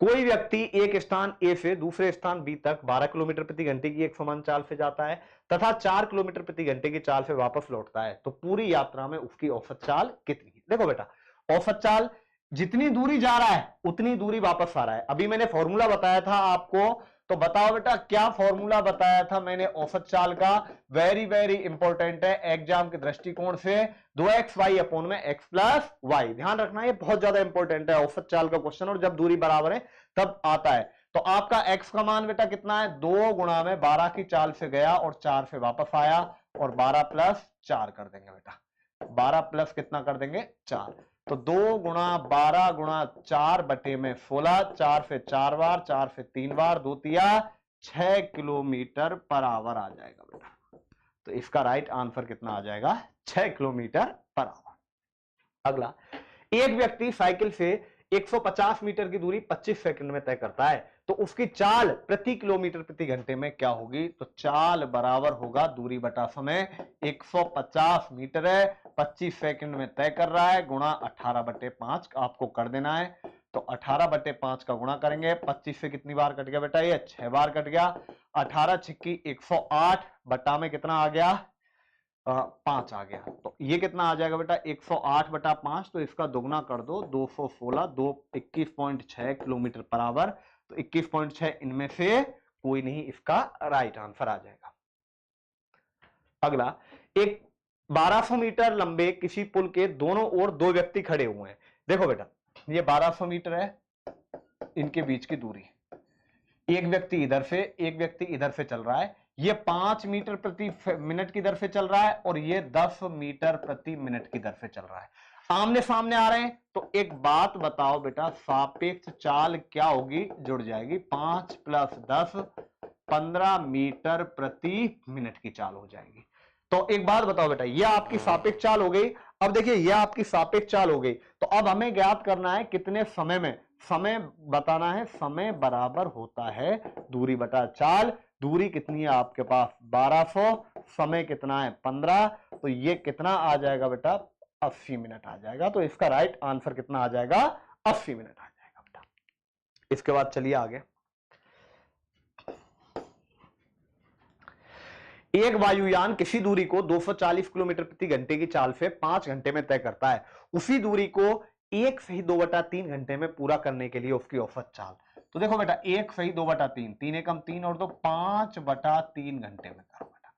कोई व्यक्ति एक स्थान ए से दूसरे स्थान बी तक 12 किलोमीटर प्रति घंटे की एक समान चाल से जाता है तथा 4 किलोमीटर प्रति घंटे की चाल से वापस लौटता है, तो पूरी यात्रा में उसकी औसत चाल कितनी है। देखो बेटा औसत चाल, जितनी दूरी जा रहा है उतनी दूरी वापस आ रहा है। अभी मैंने फॉर्मूला बताया था आपको, तो बताओ बेटा क्या फॉर्मूला बताया था मैंने औसत चाल का, वेरी वेरी इंपॉर्टेंट है एग्जाम के दृष्टिकोण से, 2xy अपॉन में x प्लस वाई। ध्यान रखना ये बहुत ज्यादा इंपॉर्टेंट है औसत चाल का क्वेश्चन, और जब दूरी बराबर है तब आता है। तो आपका x का मान बेटा कितना है, 2 गुणा में 12 की चाल से गया और 4 से वापस आया, और 12 प्लस 4 कर देंगे बेटा, 12 प्लस कितना कर देंगे 4, तो 2 गुणा 12 गुणा 4 बटे में 16, 4 से 4 बार, 4 से 3 बार, 2 तिया 6 किलोमीटर पर आवर आ जाएगा बेटा। तो इसका राइट आंसर कितना आ जाएगा, 6 किलोमीटर पर आवर। अगला, एक व्यक्ति साइकिल से 150 मीटर की दूरी 25 सेकंड में तय करता है, तो उसकी चाल प्रति किलोमीटर प्रति घंटे में क्या होगी। तो चाल बराबर होगा दूरी बटा समय, 150 मीटर है 25 सेकंड में तय कर रहा है, गुणा 18/5 आपको कर देना है। तो 18/5 का गुणा करेंगे, 25 से कितनी बार कट गया बेटा, ये 6 बार कट गया, 18 छिक्की 108 बटा में कितना आ गया, 5 आ गया। तो ये कितना आ जाएगा बेटा 108/5, तो इसका दोगुना कर दो 216, 21.6 किलोमीटर पर आवर। तो 21.6 इनमें से कोई नहीं, इसका राइट आंसर आ जाएगा। अगला, एक 1200 मीटर लंबे किसी पुल के दोनों ओर 2 व्यक्ति खड़े हुए हैं। देखो बेटा ये 1200 मीटर है, इनके बीच की दूरी, एक व्यक्ति इधर से एक व्यक्ति इधर से चल रहा है, ये 5 मीटर प्रति मिनट की दर से चल रहा है और ये 10 मीटर प्रति मिनट की दर से चल रहा है, आमने सामने आ रहे हैं। तो एक बात बताओ बेटा, सापेक्ष चाल क्या होगी, जुड़ जाएगी, 5 प्लस 10 15 मीटर प्रति मिनट की चाल हो जाएगी। तो एक बात बताओ बेटा, यह आपकी सापेक्ष चाल हो गई। अब देखिए यह आपकी सापेक्ष चाल हो गई, तो अब हमें ज्ञात करना है कितने समय में, समय बताना है, समय बराबर होता है दूरी बटा चाल। दूरी कितनी है आपके पास 1200, समय कितना है 15, तो ये कितना आ जाएगा बेटा 80 मिनट आ जाएगा। तो इसका राइट आंसर कितना आ जाएगा, 80 मिनट आ जाएगा बेटा। इसके बाद चलिए आगे, एक वायुयान किसी दूरी को 240 किलोमीटर प्रति घंटे की चाल से 5 घंटे में तय करता है, उसी दूरी को 1 सही 2/3 घंटे में पूरा करने के लिए उसकी औसत चाल। तो देखो बेटा 1 सही 2/3, 3 एकम 3 और 2 5/3 घंटे में करो बेटा।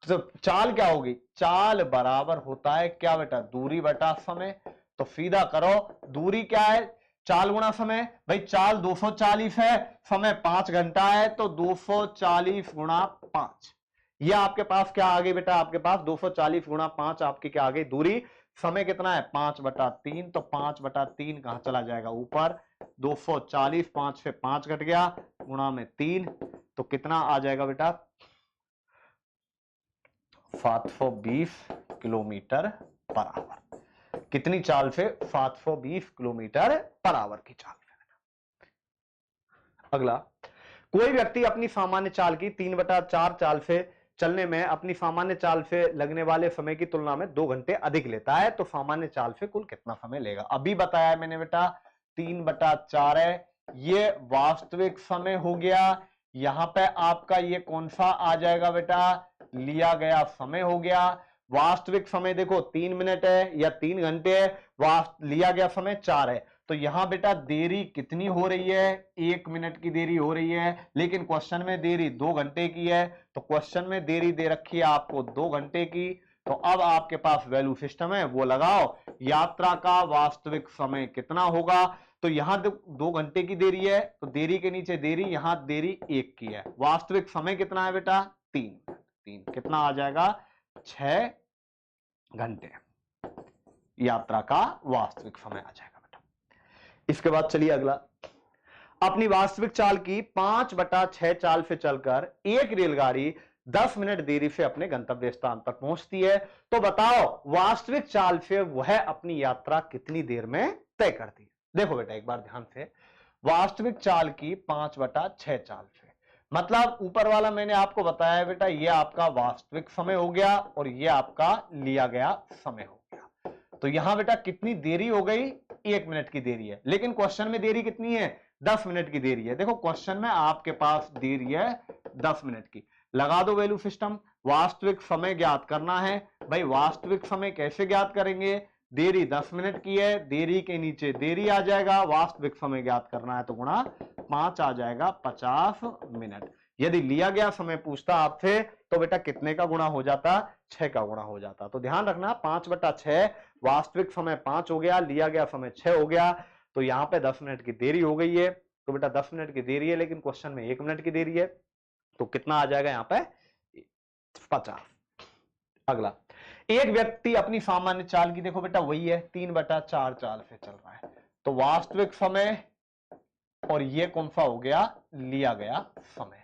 तो चाल क्या होगी, चाल बराबर होता है क्या बेटा, दूरी बटा समय। तो सीधा करो, दूरी क्या है, चाल गुणा समय, भाई चाल 240 है, समय 5 घंटा है, तो 240 गुणा 5, ये आपके पास क्या आ गई बेटा, आपके पास 240 गुणा 5 आपकी क्या आ गई दूरी। समय कितना है 5/3, तो 5/3 कहां चला जाएगा ऊपर, 240, 5 से 5 घट गया, गुणा में 3, तो कितना आ जाएगा बेटा 720 किलोमीटर पर आवर। कितनी चाल से, 720 किलोमीटर पर आवर की चाल से। अगला, कोई व्यक्ति अपनी सामान्य चाल की 3/4 चाल से चलने में अपनी सामान्य चाल से लगने वाले समय की तुलना में 2 घंटे अधिक लेता है, तो सामान्य चाल से कुल कितना समय लेगा। अभी बताया है मैंने बेटा 3/4 है, ये वास्तविक समय हो गया, यहां पे आपका ये कौन सा आ जाएगा बेटा, लिया गया समय हो गया। वास्तविक समय देखो 3 मिनट है या 3 घंटे है, लिया गया समय 4 है। तो यहां बेटा देरी कितनी हो रही है, 1 मिनट की देरी हो रही है, लेकिन क्वेश्चन में देरी 2 घंटे की है। तो क्वेश्चन में देरी दे रखी है आपको 2 घंटे की। तो अब आपके पास वैल्यू सिस्टम है, वो लगाओ। यात्रा का वास्तविक समय कितना होगा, तो यहां 2 घंटे की देरी है, तो देरी के नीचे देरी, यहां देरी 1 की है। वास्तविक समय कितना है बेटा, 3 कितना आ जाएगा, 6 घंटे यात्रा का वास्तविक समय आ जाएगा बेटा। इसके बाद चलिए अगला, अपनी वास्तविक चाल की 5/6 चाल से चलकर एक रेलगाड़ी 10 मिनट देरी से अपने गंतव्य स्थान पर पहुंचती है। तो बताओ वास्तविक चाल से वह अपनी यात्रा कितनी देर में तय करती है। देखो बेटा एक बार ध्यान से, वास्तविक चाल की 5/6 चाल से, मतलब ऊपर वाला मैंने आपको बताया बेटा, यह आपका वास्तविक समय हो गया और यह आपका लिया गया समय हो गया। तो यहां बेटा कितनी देरी हो गई, 1 मिनट की देरी है, लेकिन क्वेश्चन में देरी कितनी है, 10 मिनट की देरी है। देखो क्वेश्चन में आपके पास देरी है 10 मिनट की, लगा दो वैल्यू सिस्टम। वास्तविक समय ज्ञात करना है भाई, वास्तविक समय कैसे ज्ञात करेंगे, देरी 10 मिनट की है, देरी के नीचे देरी आ जाएगा, वास्तविक समय ज्ञात करना है तो गुणा 5 आ जाएगा, 50 मिनट। यदि लिया गया समय पूछता आपसे तो बेटा कितने का गुणा हो जाता, 6 का गुणा हो जाता। तो ध्यान रखना 5/6, वास्तविक समय 5 हो गया, लिया गया समय 6 हो गया। तो यहां पे 10 मिनट की देरी हो गई है, तो बेटा 10 मिनट की देरी है, लेकिन क्वेश्चन में 1 मिनट की देरी है, तो कितना आ जाएगा यहां पे, 50। अगला, एक व्यक्ति अपनी सामान्य चाल की, देखो बेटा वही है 3/4 चाल से चल रहा है, तो वास्तविक समय और ये कौन सा हो गया, लिया गया समय।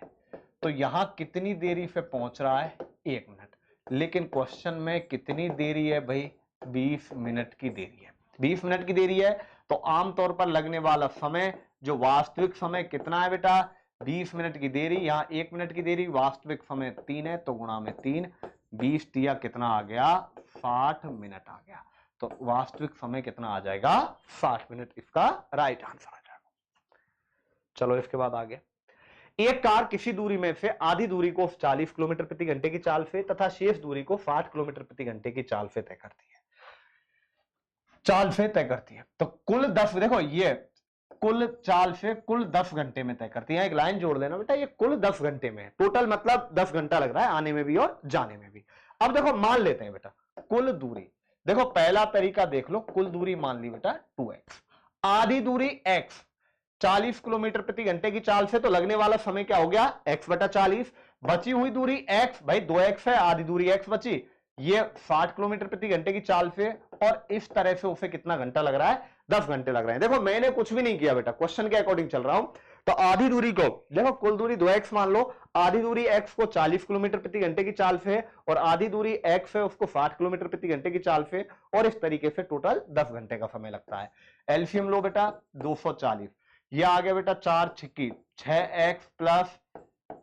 तो यहां कितनी देरी से पहुंच रहा है, 1 मिनट, लेकिन क्वेश्चन में कितनी देरी है भाई, 20 मिनट की देरी है। 20 मिनट की देरी है, तो आमतौर पर लगने वाला समय, जो वास्तविक समय कितना है बेटा, 20 मिनट की देरी, यहां 1 मिनट की देरी, वास्तविक समय 3 है, तो गुणा में 3, 20 दिया कितना आ गया, 60 मिनट आ गया। तो वास्तविक समय कितना आ जाएगा, 60 मिनट, इसका राइट आंसर आ जाएगा। चलो इसके बाद आगे, एक कार किसी दूरी में से आधी दूरी को 40 किलोमीटर प्रति घंटे की चाल से तथा शेष दूरी को 60 किलोमीटर प्रति घंटे की चाल से तय करती है, तो कुल 10, देखो ये कुल चाल से कुल 10 घंटे में तय करती है। एक लाइन जोड़ देना बेटा, ये कुल 10 घंटे में, टोटल मतलब 10 घंटा लग रहा है आने में भी और जाने में भी। अब देखो मान लेते हैं बेटा कुल दूरी, देखो पहला तरीका देख लो, कुल दूरी मान ली बेटा 2x, आधी दूरी x 40 किलोमीटर प्रति घंटे की चाल से, तो लगने वाला समय क्या हो गया, x/40, बची हुई दूरी x, भाई 2x है, आधी दूरी x बची, ये 60 किलोमीटर प्रति घंटे की चाल से, और इस तरह से उसे कितना घंटा लग रहा है, 10 घंटे लग रहे हैं। देखो मैंने कुछ भी नहीं किया बेटा, क्वेश्चन के अकॉर्डिंग चल रहा हूं। तो आधी दूरी को देखो, कुल दूरी 2x मान लो, आधी दूरी x को 40 किलोमीटर प्रति घंटे की चाल से, और आधी दूरी x है उसको 60 किलोमीटर प्रति घंटे की चाल से, और इस तरीके से टोटल 10 घंटे का समय लगता है। एलसीएम लो बेटा, 240, ये आ गया बेटा 4 छिक्की 6x प्लस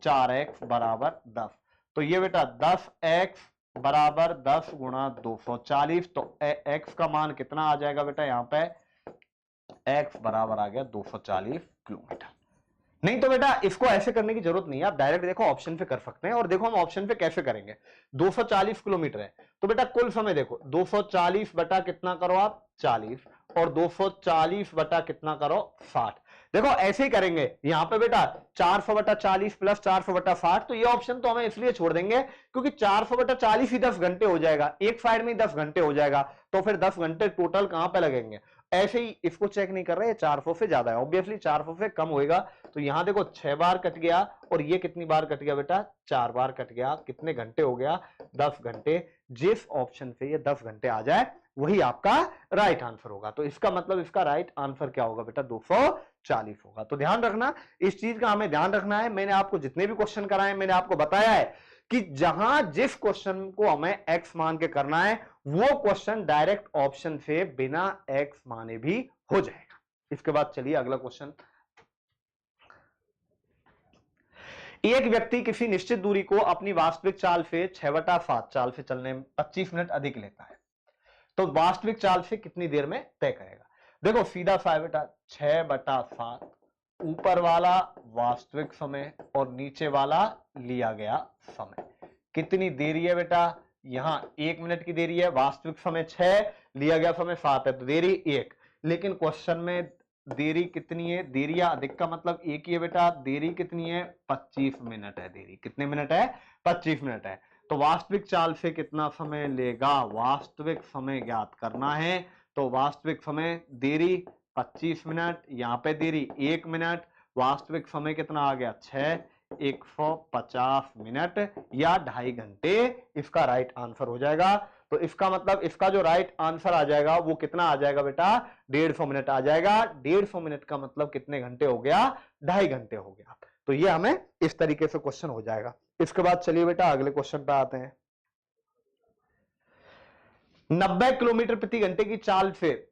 4x बराबर 10, तो ये बेटा 10x बराबर 10 गुणा 240, तो x का मान कितना आ जाएगा बेटा, यहां पे x बराबर आ गया 240 किलोमीटर। नहीं तो बेटा इसको ऐसे करने की जरूरत नहीं है, आप डायरेक्ट देखो ऑप्शन पे कर सकते हैं, और देखो हम ऑप्शन पे कैसे करेंगे। 240 किलोमीटर है, तो बेटा कुल समय देखो 240 बटा कितना करो आप 40, और 240 बटा कितना करो 60। देखो ऐसे ही करेंगे यहां पे बेटा, 400/40 प्लस 400/60, तो ये ऑप्शन तो हमें इसलिए छोड़ देंगे क्योंकि 400/40 ही 10 घंटे हो जाएगा, एक साइड में ही 10 घंटे हो जाएगा, तो फिर 10 घंटे टोटल कहां पे लगेंगे। ऐसे ही इसको चेक नहीं कर रहे, 400 से ज्यादा है, ऑब्वियसली 400 से कम होएगा, तो यहां देखो 6 बार कट गया, और ये कितनी बार कट गया बेटा, 4 बार कट गया, कितने घंटे हो गया, 10 घंटे। जिस ऑप्शन से ये 10 घंटे आ जाए वही आपका राइट आंसर होगा, तो इसका मतलब इसका राइट आंसर क्या होगा बेटा, 240 होगा। तो ध्यान रखना, इस चीज का हमें ध्यान रखना है। मैंने आपको जितने भी क्वेश्चन कराए मैंने आपको बताया है कि जहां जिस क्वेश्चन को हमें x मान के करना है, वो क्वेश्चन डायरेक्ट ऑप्शन से बिना x माने भी हो जाएगा। इसके बाद चलिए अगला क्वेश्चन, एक व्यक्ति किसी निश्चित दूरी को अपनी वास्तविक चाल से 6/7 चाल से चलने में 25 मिनट अधिक लेता है, तो वास्तविक चाल से कितनी देर में तय करेगा। देखो सीधा सा है बेटा, 6/7 ऊपर वाला वास्तविक समय और नीचे वाला लिया गया समय। कितनी देरी है बेटा, यहां 1 मिनट की देरी है, वास्तविक समय 6, लिया गया समय 7 है, तो देरी 1। लेकिन क्वेश्चन में देरी कितनी है, देरी अधिक का मतलब एक ही है बेटा, देरी कितनी है 25 मिनट है। देरी कितने मिनट है 25 मिनट है। तो वास्तविक चाल से कितना समय लेगा, वास्तविक समय ज्ञात करना है। तो वास्तविक समय देरी 25 मिनट, यहां पे देरी 1 मिनट, वास्तविक समय कितना आ गया 6, 150 मिनट या 2.5 घंटे इसका राइट आंसर हो जाएगा। तो इसका मतलब इसका जो राइट आंसर आ जाएगा वो कितना आ जाएगा बेटा, 150 मिनट आ जाएगा। 150 मिनट का मतलब कितने घंटे हो गया, 2.5 घंटे हो गया। तो ये हमें इस तरीके से क्वेश्चन हो जाएगा। इसके बाद चलिए बेटा अगले क्वेश्चन पे आते हैं। 90 किलोमीटर प्रति घंटे की चाल से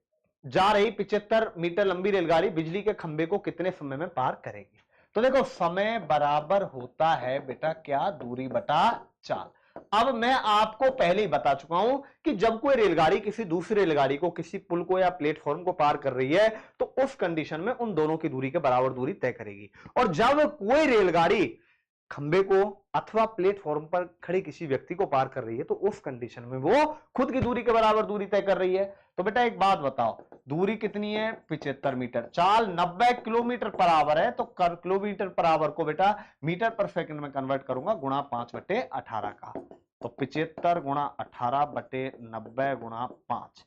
जा रही 75 मीटर लंबी रेलगाड़ी बिजली के खंभे को कितने समय में पार करेगी। तो देखो समय बराबर होता है बेटा क्या, दूरी बटा चाल। अब मैं आपको पहले ही बता चुका हूं कि जब कोई रेलगाड़ी किसी दूसरी रेलगाड़ी को, किसी पुल को या प्लेटफॉर्म को पार कर रही है तो उस कंडीशन में उन दोनों की दूरी के बराबर दूरी तय करेगी। और जब कोई रेलगाड़ी खंबे को अथवा प्लेटफॉर्म पर खड़े किसी व्यक्ति को पार कर रही है तो उस कंडीशन में वो खुद की दूरी के बराबर दूरी तय कर रही है। तो बेटा एक बात बताओ, दूरी कितनी है 75 मीटर, चाल 90 किलोमीटर पर आवर है, तो किलोमीटर पर आवर को बेटा मीटर पर सेकंड में कन्वर्ट करूंगा गुणा 5/18 का। तो 75 गुणा 18 बटे 90 गुणा 5,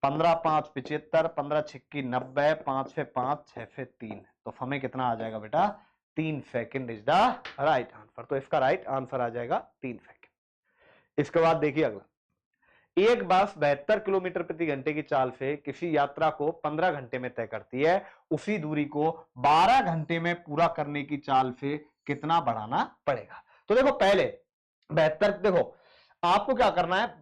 15 5 75, 15 6 90, 5 से 5 6 से 3, तो समय कितना आ जाएगा बेटा 3 second is the right answer. तो इसका राइट आंसर आ जाएगा 3 सेकंड। इसके बाद देखिए अगला, एक बस 72 किलोमीटर प्रति घंटे की चाल से किसी यात्रा को 15 घंटे में तय करती है, उसी दूरी को 12 घंटे में पूरा करने की चाल से कितना बढ़ाना पड़ेगा। तो देखो पहले 72, देखो आपको क्या करना है,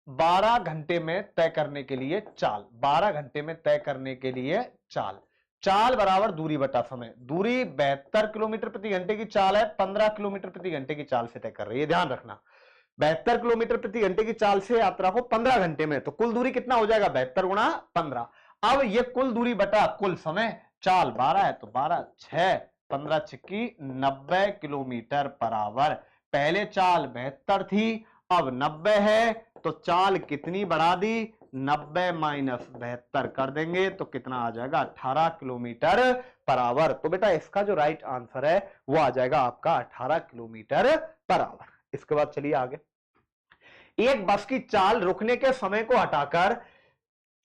12 घंटे में तय करने के लिए चाल, 12 घंटे में तय करने के लिए चाल, चाल बराबर दूरी बटा समय। दूरी 72 किलोमीटर प्रति घंटे की चाल है, 15 किलोमीटर प्रति घंटे की चाल से तय कर रही है, ध्यान रखना। 72 किलोमीटर प्रति घंटे की चाल से यात्रा को 15 घंटे में, तो कुल दूरी कितना हो जाएगा 72 गुणा 15। अब ये कुल दूरी बटा कुल समय, चाल 12 है तो 12 6, 15 6 90 किलोमीटर पर आवर। पहले चाल 72 थी, अब 90 है, तो चाल कितनी बढ़ा दी, 90 माइनस 72 कर देंगे तो कितना आ जाएगा 18 किलोमीटर पर आवर। तो बेटा इसका जो राइट आंसर है वो आ जाएगा आपका 18 किलोमीटर पर आवर। इसके बाद चलिए आगे, एक बस की चाल रुकने के समय को हटाकर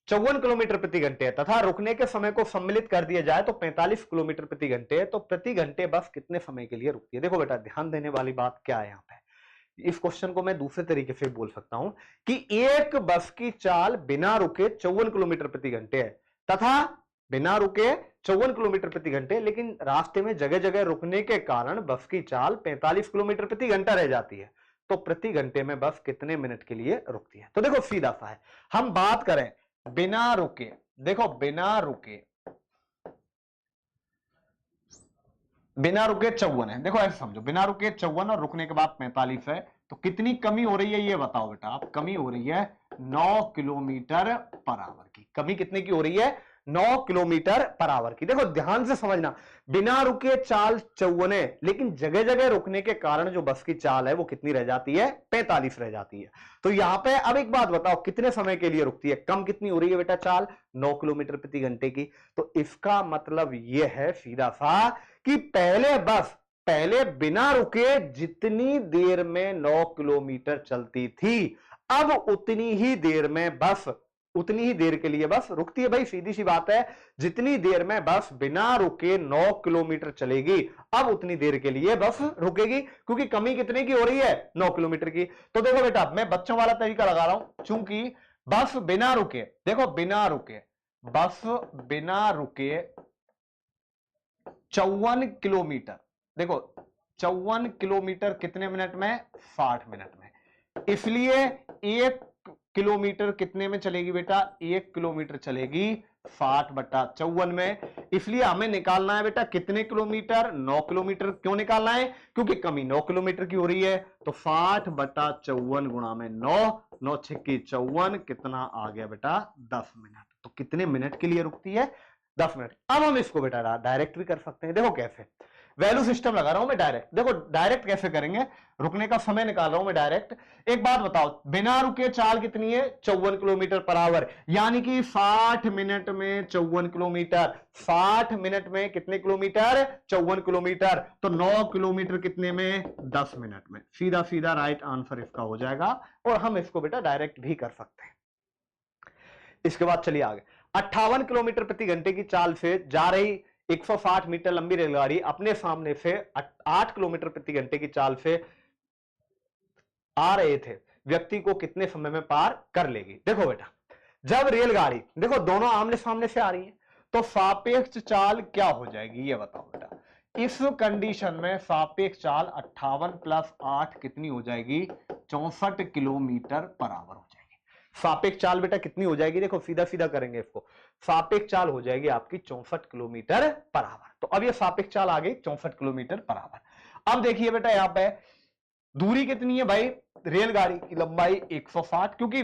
54 किलोमीटर प्रति घंटे है तथा रुकने के समय को सम्मिलित कर दिया जाए तो 45 किलोमीटर प्रति घंटे है, तो प्रति घंटे बस कितने समय के लिए रुकती है। देखो बेटा ध्यान देने वाली बात क्या है, यहां पे इस क्वेश्चन को मैं दूसरे तरीके से बोल सकता हूं कि एक बस की चाल बिना रुके 54 किलोमीटर प्रति घंटे है तथा बिना रुके 54 किलोमीटर प्रति घंटे, लेकिन रास्ते में जगह जगह रुकने के कारण बस की चाल 45 किलोमीटर प्रति घंटा रह जाती है, तो प्रति घंटे में बस कितने मिनट के लिए रुकती है। तो देखो सीधा सा है, हम बात करें बिना रुके, देखो बिना रुके 54 है, देखो ऐसे समझो बिना रुके 54 और रुकने के बाद 45 है, तो कितनी कमी हो रही है ये बताओ बेटा आप। कमी हो रही है 9 किलोमीटर पर आवर की। कमी कितने की हो रही है 9 किलोमीटर पर आवर की। देखो ध्यान से समझना, बिना रुके चाल 54 है, लेकिन जगह जगह रुकने के कारण जो बस की चाल है वो कितनी रह जाती है 45 रह जाती है। तो यहां पे अब एक बात बताओ कितने समय के लिए रुकती है, कम कितनी हो रही है बेटा चाल 9 किलोमीटर प्रति घंटे की। तो इसका मतलब यह है सीधा सा कि पहले बिना रुके जितनी देर में 9 किलोमीटर चलती थी, अब उतनी ही देर में बस, उतनी ही देर के लिए बस रुकती है। भाई सीधी सी बात है, जितनी देर में बस बिना रुके 9 किलोमीटर चलेगी, अब उतनी देर के लिए बस रुकेगी, क्योंकि कमी कितने की हो रही है 9 किलोमीटर की। तो देखो बेटा मैं बच्चों वाला तरीका लगा रहा हूं, चूंकि बस बिना रुके, देखो बिना रुके, बस बिना रुके 54 किलोमीटर, देखो 54 किलोमीटर कितने मिनट में 60 मिनट में, इसलिए 1 किलोमीटर कितने में चलेगी बेटा 1 किलोमीटर चलेगी 60/54 में। इसलिए हमें निकालना है बेटा कितने किलोमीटर 9 किलोमीटर। क्यों निकालना है, क्योंकि कमी 9 किलोमीटर की हो रही है, तो 60/54 गुणा में 9, 9 6 54, कितना आ गया बेटा 10 मिनट। तो कितने मिनट के लिए रुकती है 10 मिनट। अब हम इसको बेटा डायरेक्ट भी कर सकते हैं। देखो कैसे, वैल्यू सिस्टम लगा रहा हूं मैं डायरेक्ट। देखो डायरेक्ट कैसे करेंगे, रुकने का समय निकाल रहा हूं मैं डायरेक्ट। एक बात बताओ, बिना रुके चाल कितनी है? 54 किलोमीटर पर आवर, यानी कि 60 मिनट में 54 किलोमीटर। 60 मिनट में कितने किलोमीटर? 54 किलोमीटर। तो 9 किलोमीटर कितने में? 10 मिनट में। सीधा सीधा राइट आंसर इसका हो जाएगा। और हम इसको बेटा डायरेक्ट भी कर सकते हैं। इसके बाद चलिए आगे। 58 किलोमीटर प्रति घंटे की चाल से जा रही 160 मीटर लंबी रेलगाड़ी अपने सामने से 8 किलोमीटर प्रति घंटे की चाल से आ रहे थे व्यक्ति को कितने समय में पार कर लेगी? देखो बेटा, जब रेलगाड़ी, देखो दोनों आमने सामने से आ रही है, तो सापेक्ष चाल क्या हो जाएगी ये बताओ बेटा। इस कंडीशन में सापेक्ष चाल 58 प्लस 8 कितनी हो जाएगी? 64 किलोमीटर पर आवर हो जाएगी। सापेक्ष चाल बेटा कितनी हो जाएगी? देखो सीधा सीधा करेंगे इसको, सापेक्ष चाल हो जाएगी आपकी 64 किलोमीटर पर आवर। तो अब ये सापेक्ष चाल आ गई 64 किलोमीटर पर आवर। अब देखिए बेटा, यहां पे दूरी कितनी है भाई? रेलगाड़ी की लंबाई 160, क्योंकि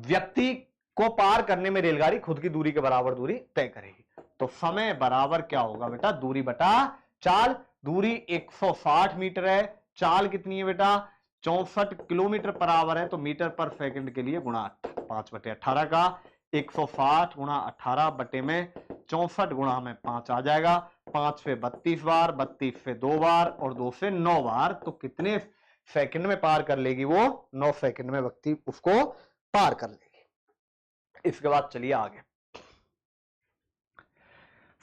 व्यक्ति को पार करने में रेलगाड़ी खुद की दूरी के बराबर दूरी तय करेगी। तो समय बराबर क्या होगा बेटा? दूरी बटा चाल। दूरी 160 मीटर है, चाल कितनी है बेटा? 64 किलोमीटर पर आवर है, तो मीटर पर सेकंड के लिए गुणा 5/18 का 160 गुणा 18 बटे में 64 गुणा में 5 आ जाएगा। 5 से 32 बार, 32 से 2 बार और 2 से 9 बार। तो कितने सेकंड में पार कर लेगी वो? 9 सेकंड में व्यक्ति उसको पार कर लेगी। इसके बाद चलिए आगे।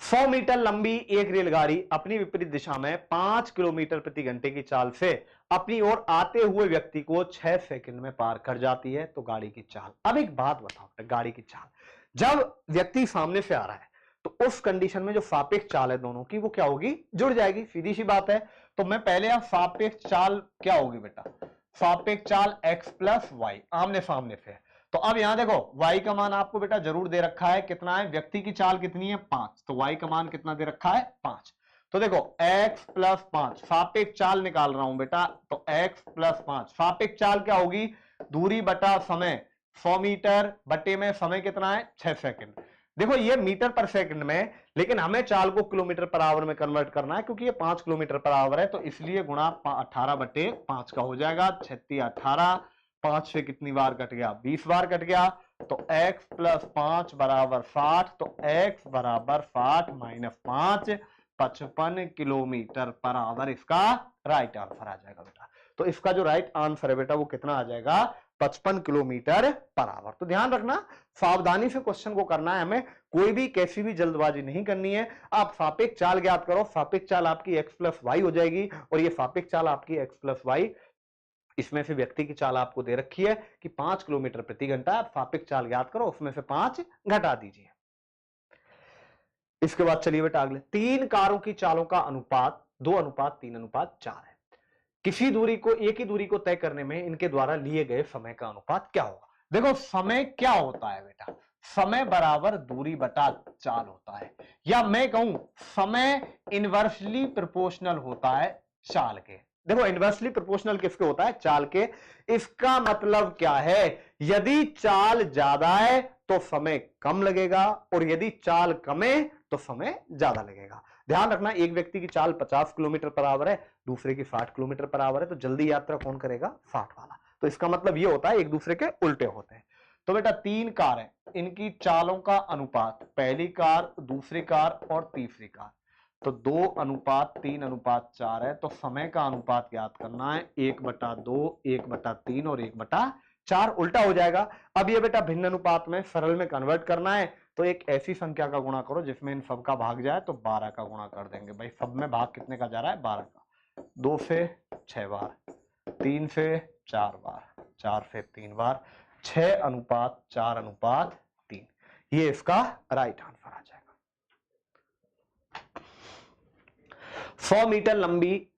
100 मीटर लंबी एक रेलगाड़ी अपनी विपरीत दिशा में 5 किलोमीटर प्रति घंटे की चाल से अपनी ओर आते हुए व्यक्ति को 6 सेकंड में पार कर जाती है। तो गाड़ी की चाल। अब एक बात बताओ, गाड़ी की चाल, जब व्यक्ति सामने से आ रहा है तो उस कंडीशन में जो सापेक्ष चाल है दोनों की, वो क्या होगी? जुड़ जाएगी, सीधी सी बात है। तो मैं पहले आप सापेक्ष चाल क्या होगी बेटा? सापेक्ष चाल x प्लस वाई, आमने सामने से। तो अब यहां देखो, y का मान आपको बेटा जरूर दे रखा है, कितना है? व्यक्ति की चाल कितनी है? 5, तो y का मान कितना दे रखा है? 5। तो देखो x प्लस 5, सापेक्ष चाल निकाल रहा हूं बेटा, तो x प्लस 5 सापेक्ष चाल क्या होगी? दूरी बटा समय, 100 मीटर बटे में समय कितना है? 6 सेकंड। देखो ये मीटर पर सेकंड में, लेकिन हमें चाल को किलोमीटर पर आवर में कन्वर्ट करना है, क्योंकि ये 5 किलोमीटर पर आवर है, तो इसलिए गुणा 18/5 का हो जाएगा। 36 18, 5 से कितनी बार कट गया? 20 बार कट गया। तो x प्लस 5 बराबर 60, तो x बराबर 60 माइनस 5, 55 किलोमीटर पर आवर इसका राइट आंसर आ जाएगा बेटा। तो इसका जो राइट आंसर है बेटा वो कितना आ जाएगा? 55 किलोमीटर पर आवर। तो ध्यान रखना, सावधानी से क्वेश्चन को करना है हमें, कोई भी कैसी भी जल्दबाजी नहीं करनी है। आप सापेक्ष चाल ज्ञात करो, सापेक्ष चाल आपकी x प्लस वाई हो जाएगी, और ये सापेक्ष चाल आपकी x प्लस वाई, इसमें से व्यक्ति की चाल आपको दे रखी है कि 5 किलोमीटर प्रति घंटा। आप सापेक्ष चाल ज्ञात करो, उसमें से 5 घटा दीजिए। इसके बाद चलिए बेटा अगले। 3 कारों की चालों का अनुपात 2:3:4 है। किसी दूरी को, एक ही दूरी को तय करने में इनके द्वारा लिए गए समय का अनुपात क्या होगा? देखो समय क्या होता है बेटा? समय बराबर दूरी बटा चाल होता है, या मैं कहूं समय इनवर्सली प्रोपोर्शनल होता है चाल के। देखो इनवर्सली प्रोपोर्शनल किसके होता है? चाल के। इसका मतलब क्या है? यदि चाल ज्यादा है तो समय कम लगेगा, और यदि चाल कम है तो समय ज्यादा लगेगा। ध्यान रखना, एक व्यक्ति की चाल 50 किलोमीटर पर आवर है, दूसरे की 60 किलोमीटर पर आवर है, तो जल्दी यात्रा कौन करेगा? 60 वाला। तो इसका मतलब ये होता है एक दूसरे के उल्टे होते हैं। तो बेटा 3 कार है, इनकी चालों का अनुपात, पहली कार, दूसरी कार और तीसरी कार, तो 2:3:4 है। तो समय का अनुपात याद करना है 1/2, 1/3 और 1/4, उल्टा हो जाएगा। अब ये बेटा भिन्न अनुपात में सरल में कन्वर्ट करना है, तो एक ऐसी संख्या का गुणा करो जिसमें इन सब का भाग जाए, तो 12 का गुणा कर देंगे। भाई सब में भाग कितने का जा रहा है? 12 का। 2 से 6 बार, 3 से 4 बार, 4 से 3 बार, 6:4:3, ये इसका राइट आंसर आ जाएगा। 100 मीटर लंबी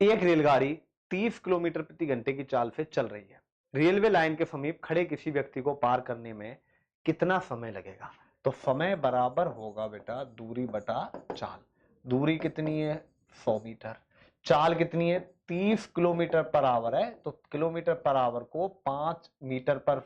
एक रेलगाड़ी 30 किलोमीटर प्रति घंटे की चाल से चल रही है। रेलवे लाइन के समीप खड़े किसी व्यक्ति को पार करने में कितना समय लगेगा? तो समय बराबर होगा बेटा दूरी बटा चाल। दूरी कितनी है? 100 मीटर। चाल कितनी है? 30 किलोमीटर पर आवर है, तो किलोमीटर पर आवर को 5 मीटर पर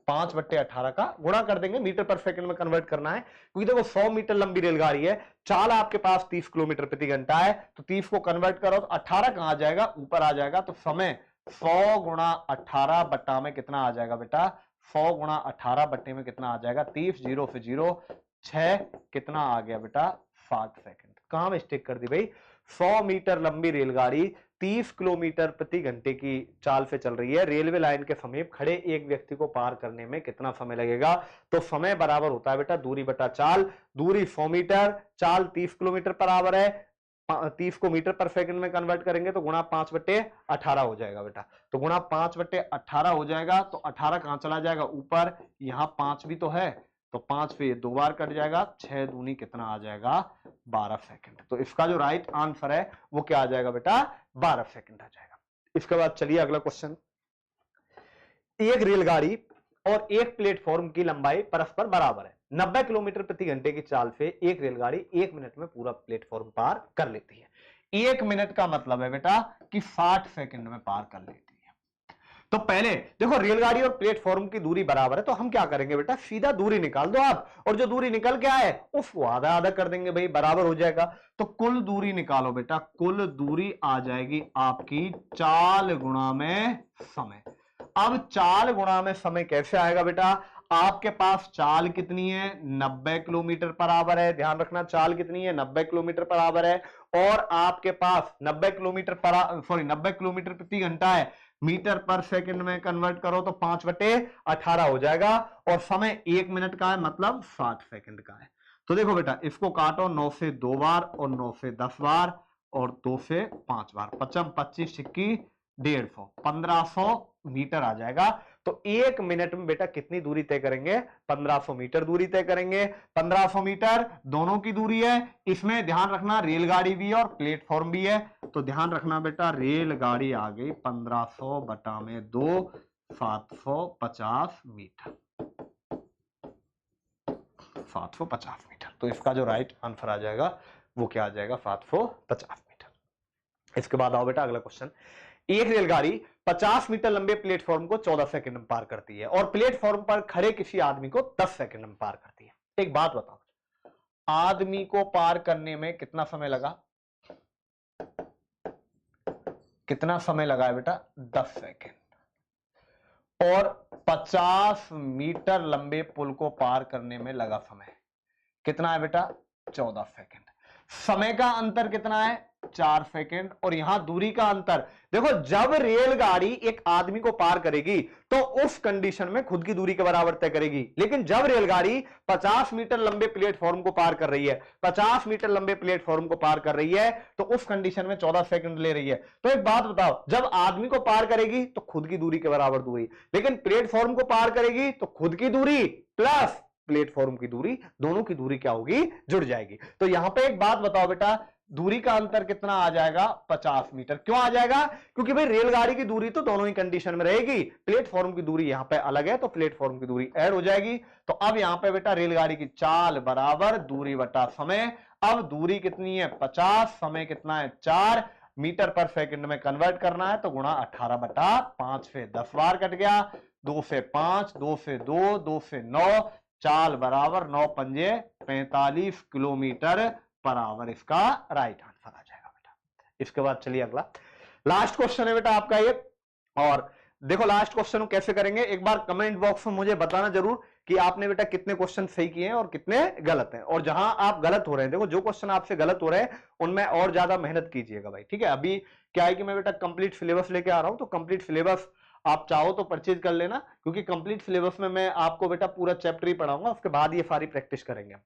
5/18 का गुणा कर देंगे, मीटर पर सेकंड में कन्वर्ट करना है, क्योंकि देखो 100 मीटर लंबी रेलगाड़ी है, चाल आपके पास 30 किलोमीटर प्रति घंटा है, तो 30 को कन्वर्ट करो तो 18 कहां आ जाएगा, ऊपर आ जाएगा, तो समय 100 गुणा 18 बट्टा में कितना आ जाएगा बेटा, 100 गुणा 18 बट्टे में कितना आ जाएगा, 30, 0 से 0, 6, कितना आ गया बेटा, 60 सेकंड। कहां मिस्टेक कर दी भाई, 100 मीटर लंबी रेलगाड़ी 30 किलोमीटर प्रति घंटे की चाल से चल रही है, रेलवे लाइन के समीप खड़े एक व्यक्ति को पार करने में कितना समय लगेगा, तो समय बराबर होता है बेटा दूरी बटा चाल, दूरी 100 मीटर, चाल 30 किलोमीटर पर आवर है, 30 को मीटर पर सेकंड में कन्वर्ट करेंगे तो गुणा 5/18 हो जाएगा बेटा, तो गुणा 5/18 हो जाएगा, तो 18 कहां चला जाएगा ऊपर, यहां 5 भी तो है, तो 5 पे ये 2 बार कट जाएगा, 6 दूनी कितना आ जाएगा, 12 सेकंड। तो इसका जो राइट आंसर है वो क्या आ जाएगा बेटा, 12 सेकंड आ जाएगा। इसके बाद चलिए अगला क्वेश्चन, एक रेलगाड़ी और एक प्लेटफॉर्म की लंबाई परस्पर बराबर है, 90 किलोमीटर प्रति घंटे की चाल से एक रेलगाड़ी 1 मिनट में पूरा प्लेटफॉर्म पार कर लेती है। 1 मिनट का मतलब है बेटा कि 60 सेकंड में पार कर लेती है। तो पहले देखो रेलगाड़ी और प्लेटफॉर्म की दूरी बराबर है, तो हम क्या करेंगे बेटा, सीधा दूरी निकाल दो आप, और जो दूरी निकल के आए उसको आधा आधा कर देंगे भाई, बराबर हो जाएगा। तो कुल दूरी निकालो बेटा, कुल दूरी आ जाएगी आपकी चाल गुणा में समय। अब चाल गुणा में समय कैसे आएगा बेटा, आपके पास चाल कितनी है, 90 किलोमीटर पर आवर है, ध्यान रखना चाल कितनी है, 90 किलोमीटर पर आवर है, और आपके पास 90 किलोमीटर प्रति घंटा है, मीटर पर सेकंड में कन्वर्ट करो तो 5/18 हो जाएगा, और समय 1 मिनट का है, मतलब 60 सेकंड का है। तो देखो बेटा इसको काटो, 9 से 2 बार और 9 से 10 बार और 2 से 5 बार, 55, 25, 21, 150, 1500 मीटर आ जाएगा। तो 1 मिनट में बेटा कितनी दूरी तय करेंगे, 1500 मीटर दूरी तय करेंगे। 1500 मीटर दोनों की दूरी है, इसमें ध्यान रखना रेलगाड़ी भी है और प्लेटफॉर्म भी है, तो ध्यान रखना बेटा रेलगाड़ी आ गई 1500 बटा में 2, 750 मीटर, 750 मीटर। तो इसका जो राइट आंसर आ जाएगा वो क्या आ जाएगा, 750 मीटर। इसके बाद आओ बेटा अगला क्वेश्चन, एक रेलगाड़ी 50 मीटर लंबे प्लेटफॉर्म को 14 सेकंड में पार करती है और प्लेटफॉर्म पर खड़े किसी आदमी को 10 सेकंड में पार करती है। एक बात बताओ, आदमी को पार करने में कितना समय लगा, कितना समय लगा है बेटा, 10 सेकंड, और 50 मीटर लंबे पुल को पार करने में लगा समय कितना है बेटा, 14 सेकंड। समय का अंतर कितना है, 4 सेकंड, और यहां दूरी का अंतर देखो, जब रेलगाड़ी एक आदमी को पार करेगी तो उस कंडीशन में खुद की दूरी के बराबर तय करेगी, लेकिन जब रेलगाड़ी 50 मीटर लंबे प्लेटफॉर्म को पार कर रही है, 50 मीटर लंबे प्लेटफॉर्म को पार कर रही है, तो उस कंडीशन में 14 सेकंड ले रही है। तो एक बात बताओ, जब आदमी को पार करेगी तो खुद की दूरी के बराबर दूरी, लेकिन प्लेटफॉर्म को पार करेगी तो खुद की दूरी प्लस प्लेटफॉर्म की दूरी, दोनों की दूरी क्या होगी, जुड़ जाएगी। तो यहां पे एक बात बताओ बेटा, दूरी का अंतर कितना आ जाएगा, 50 मीटर। क्यों आ जाएगा, क्योंकि भाई रेलगाड़ी की दूरी तो दोनों ही कंडीशन में रहेगी, प्लेटफॉर्म की दूरी यहां पे अलग है तो प्लेटफॉर्म की दूरी ऐड हो जाएगी। तो अब यहां पे बेटा रेलगाड़ी की चाल बराबर दूरी बटा समय। अब दूरी कितनी है 50, समय कितना है 4, मीटर पर सेकंड में कन्वर्ट करना है तो गुणा 18/5 से 10 बार कट गया, 2 से 5, 2 से 2, 2 से 9, चाल बराबर 9 पंजे 45 किलोमीटर पर आवर, इसका राइट आंसर आ जाएगा बेटा। इसके बाद चलिए अगला लास्ट क्वेश्चन है बेटा आपका ये, और देखो लास्ट क्वेश्चन कैसे करेंगे, एक बार कमेंट बॉक्स में मुझे बताना जरूर कि आपने बेटा कितने क्वेश्चन सही किए हैं और कितने गलत हैं, और जहां आप गलत हो रहे हैं, देखो जो क्वेश्चन आपसे गलत हो रहे हैं उनमें और ज्यादा मेहनत कीजिएगा भाई, ठीक है। अभी क्या है कि मैं बेटा कंप्लीट सिलेबस लेके आ रहा हूं, तो कंप्लीट सिलेबस आप चाहो तो परचेज कर लेना, क्योंकि कंप्लीट सिलेबस में मैं आपको बेटा पूरा चैप्टर ही पढ़ाऊंगा, उसके बाद ये सारी प्रैक्टिस करेंगे।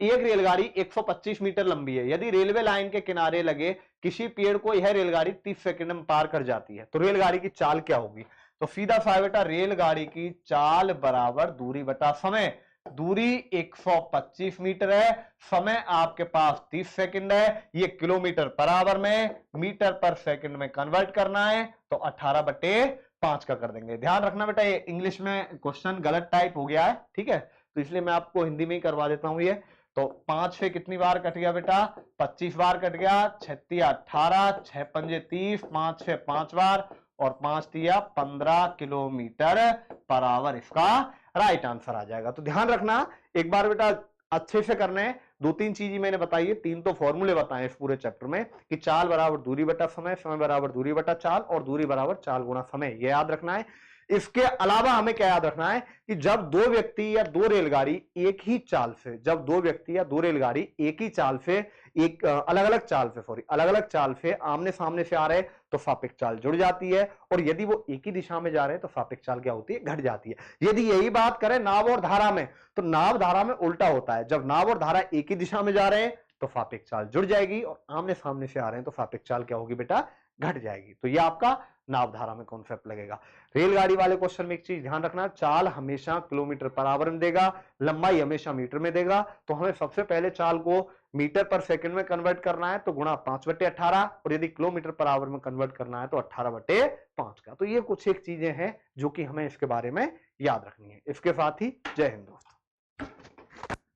एक रेलगाड़ी 125 मीटर लंबी है, यदि रेलवे लाइन के किनारे लगे किसी पेड़ को यह रेलगाड़ी 30 सेकंड में पार कर जाती है, तो रेलगाड़ी की चाल क्या होगी। तो सीधा सा बेटा रेलगाड़ी की चाल बराबर दूरी बटा समय। दूरी 125 मीटर है, समय आपके पास 30 सेकंड है, ये किलोमीटर पर आवर में, मीटर पर सेकंड में कन्वर्ट करना है तो 18/5 का कर देंगे। ध्यान रखना बेटा ये इंग्लिश में क्वेश्चन गलत टाइप हो गया है, ठीक है, तो इसलिए मैं आपको हिंदी में ही करवा देता हूं ये। तो 5 से कितनी बार कट गया बेटा? 25 बार कट गया। 6 18, 6 पंजे 30, 5 से 5 बार और 5 तिया 15 किलोमीटर पर आवर इसका राइट आंसर आ जाएगा। तो ध्यान रखना एक बार बेटा अच्छे से करना है। 2-3 चीजें मैंने बताई है, 3 तो फॉर्मूले बताए इस पूरे चैप्टर में कि चाल बराबर दूरी बटा समय, समय बराबर दूरी बटा चाल और दूरी बराबर चाल गुणा समय, ये याद रखना है। इसके अलावा हमें क्या याद रखना है कि जब दो व्यक्ति या दो रेलगाड़ी एक ही चाल से, जब दो व्यक्ति या दो रेलगाड़ी एक ही चाल से, एक अलग अलग चाल से, सॉरी अलग अलग चाल से आमने सामने से आ रहे हैं तो सापेक्ष चाल जुड़ जाती है, और यदि वो एक ही दिशा में जा रहे हैं तो सापेक्ष चाल क्या होती है? घट जाती है। यदि यही बात करें नाव और धारा में, तो नाव धारा में उल्टा होता है। जब नाव और धारा एक ही दिशा में जा रहे हैं तो सापेक्ष चाल जुड़ जाएगी, और आमने सामने से आ रहे हैं तो सापेक्ष चाल क्या होगी बेटा? घट जाएगी। तो ये आपका नाव धारा में कॉन्सेप्ट लगेगा। रेलगाड़ी वाले क्वेश्चन में एक चीज ध्यान रखना, चाल हमेशा किलोमीटर पर आवर में देगा, लंबाई हमेशा मीटर में देगा। तो हमें सबसे पहले चाल को मीटर पर सेकंड में कन्वर्ट करना है तो गुणा 5/18, और यदि किलोमीटर पर आवर में कन्वर्ट करना है तो 18/5 का। तो ये कुछ एक चीजें हैं जो कि हमें इसके बारे में याद रखनी है। इसके साथ ही जय हिंद दोस्तों।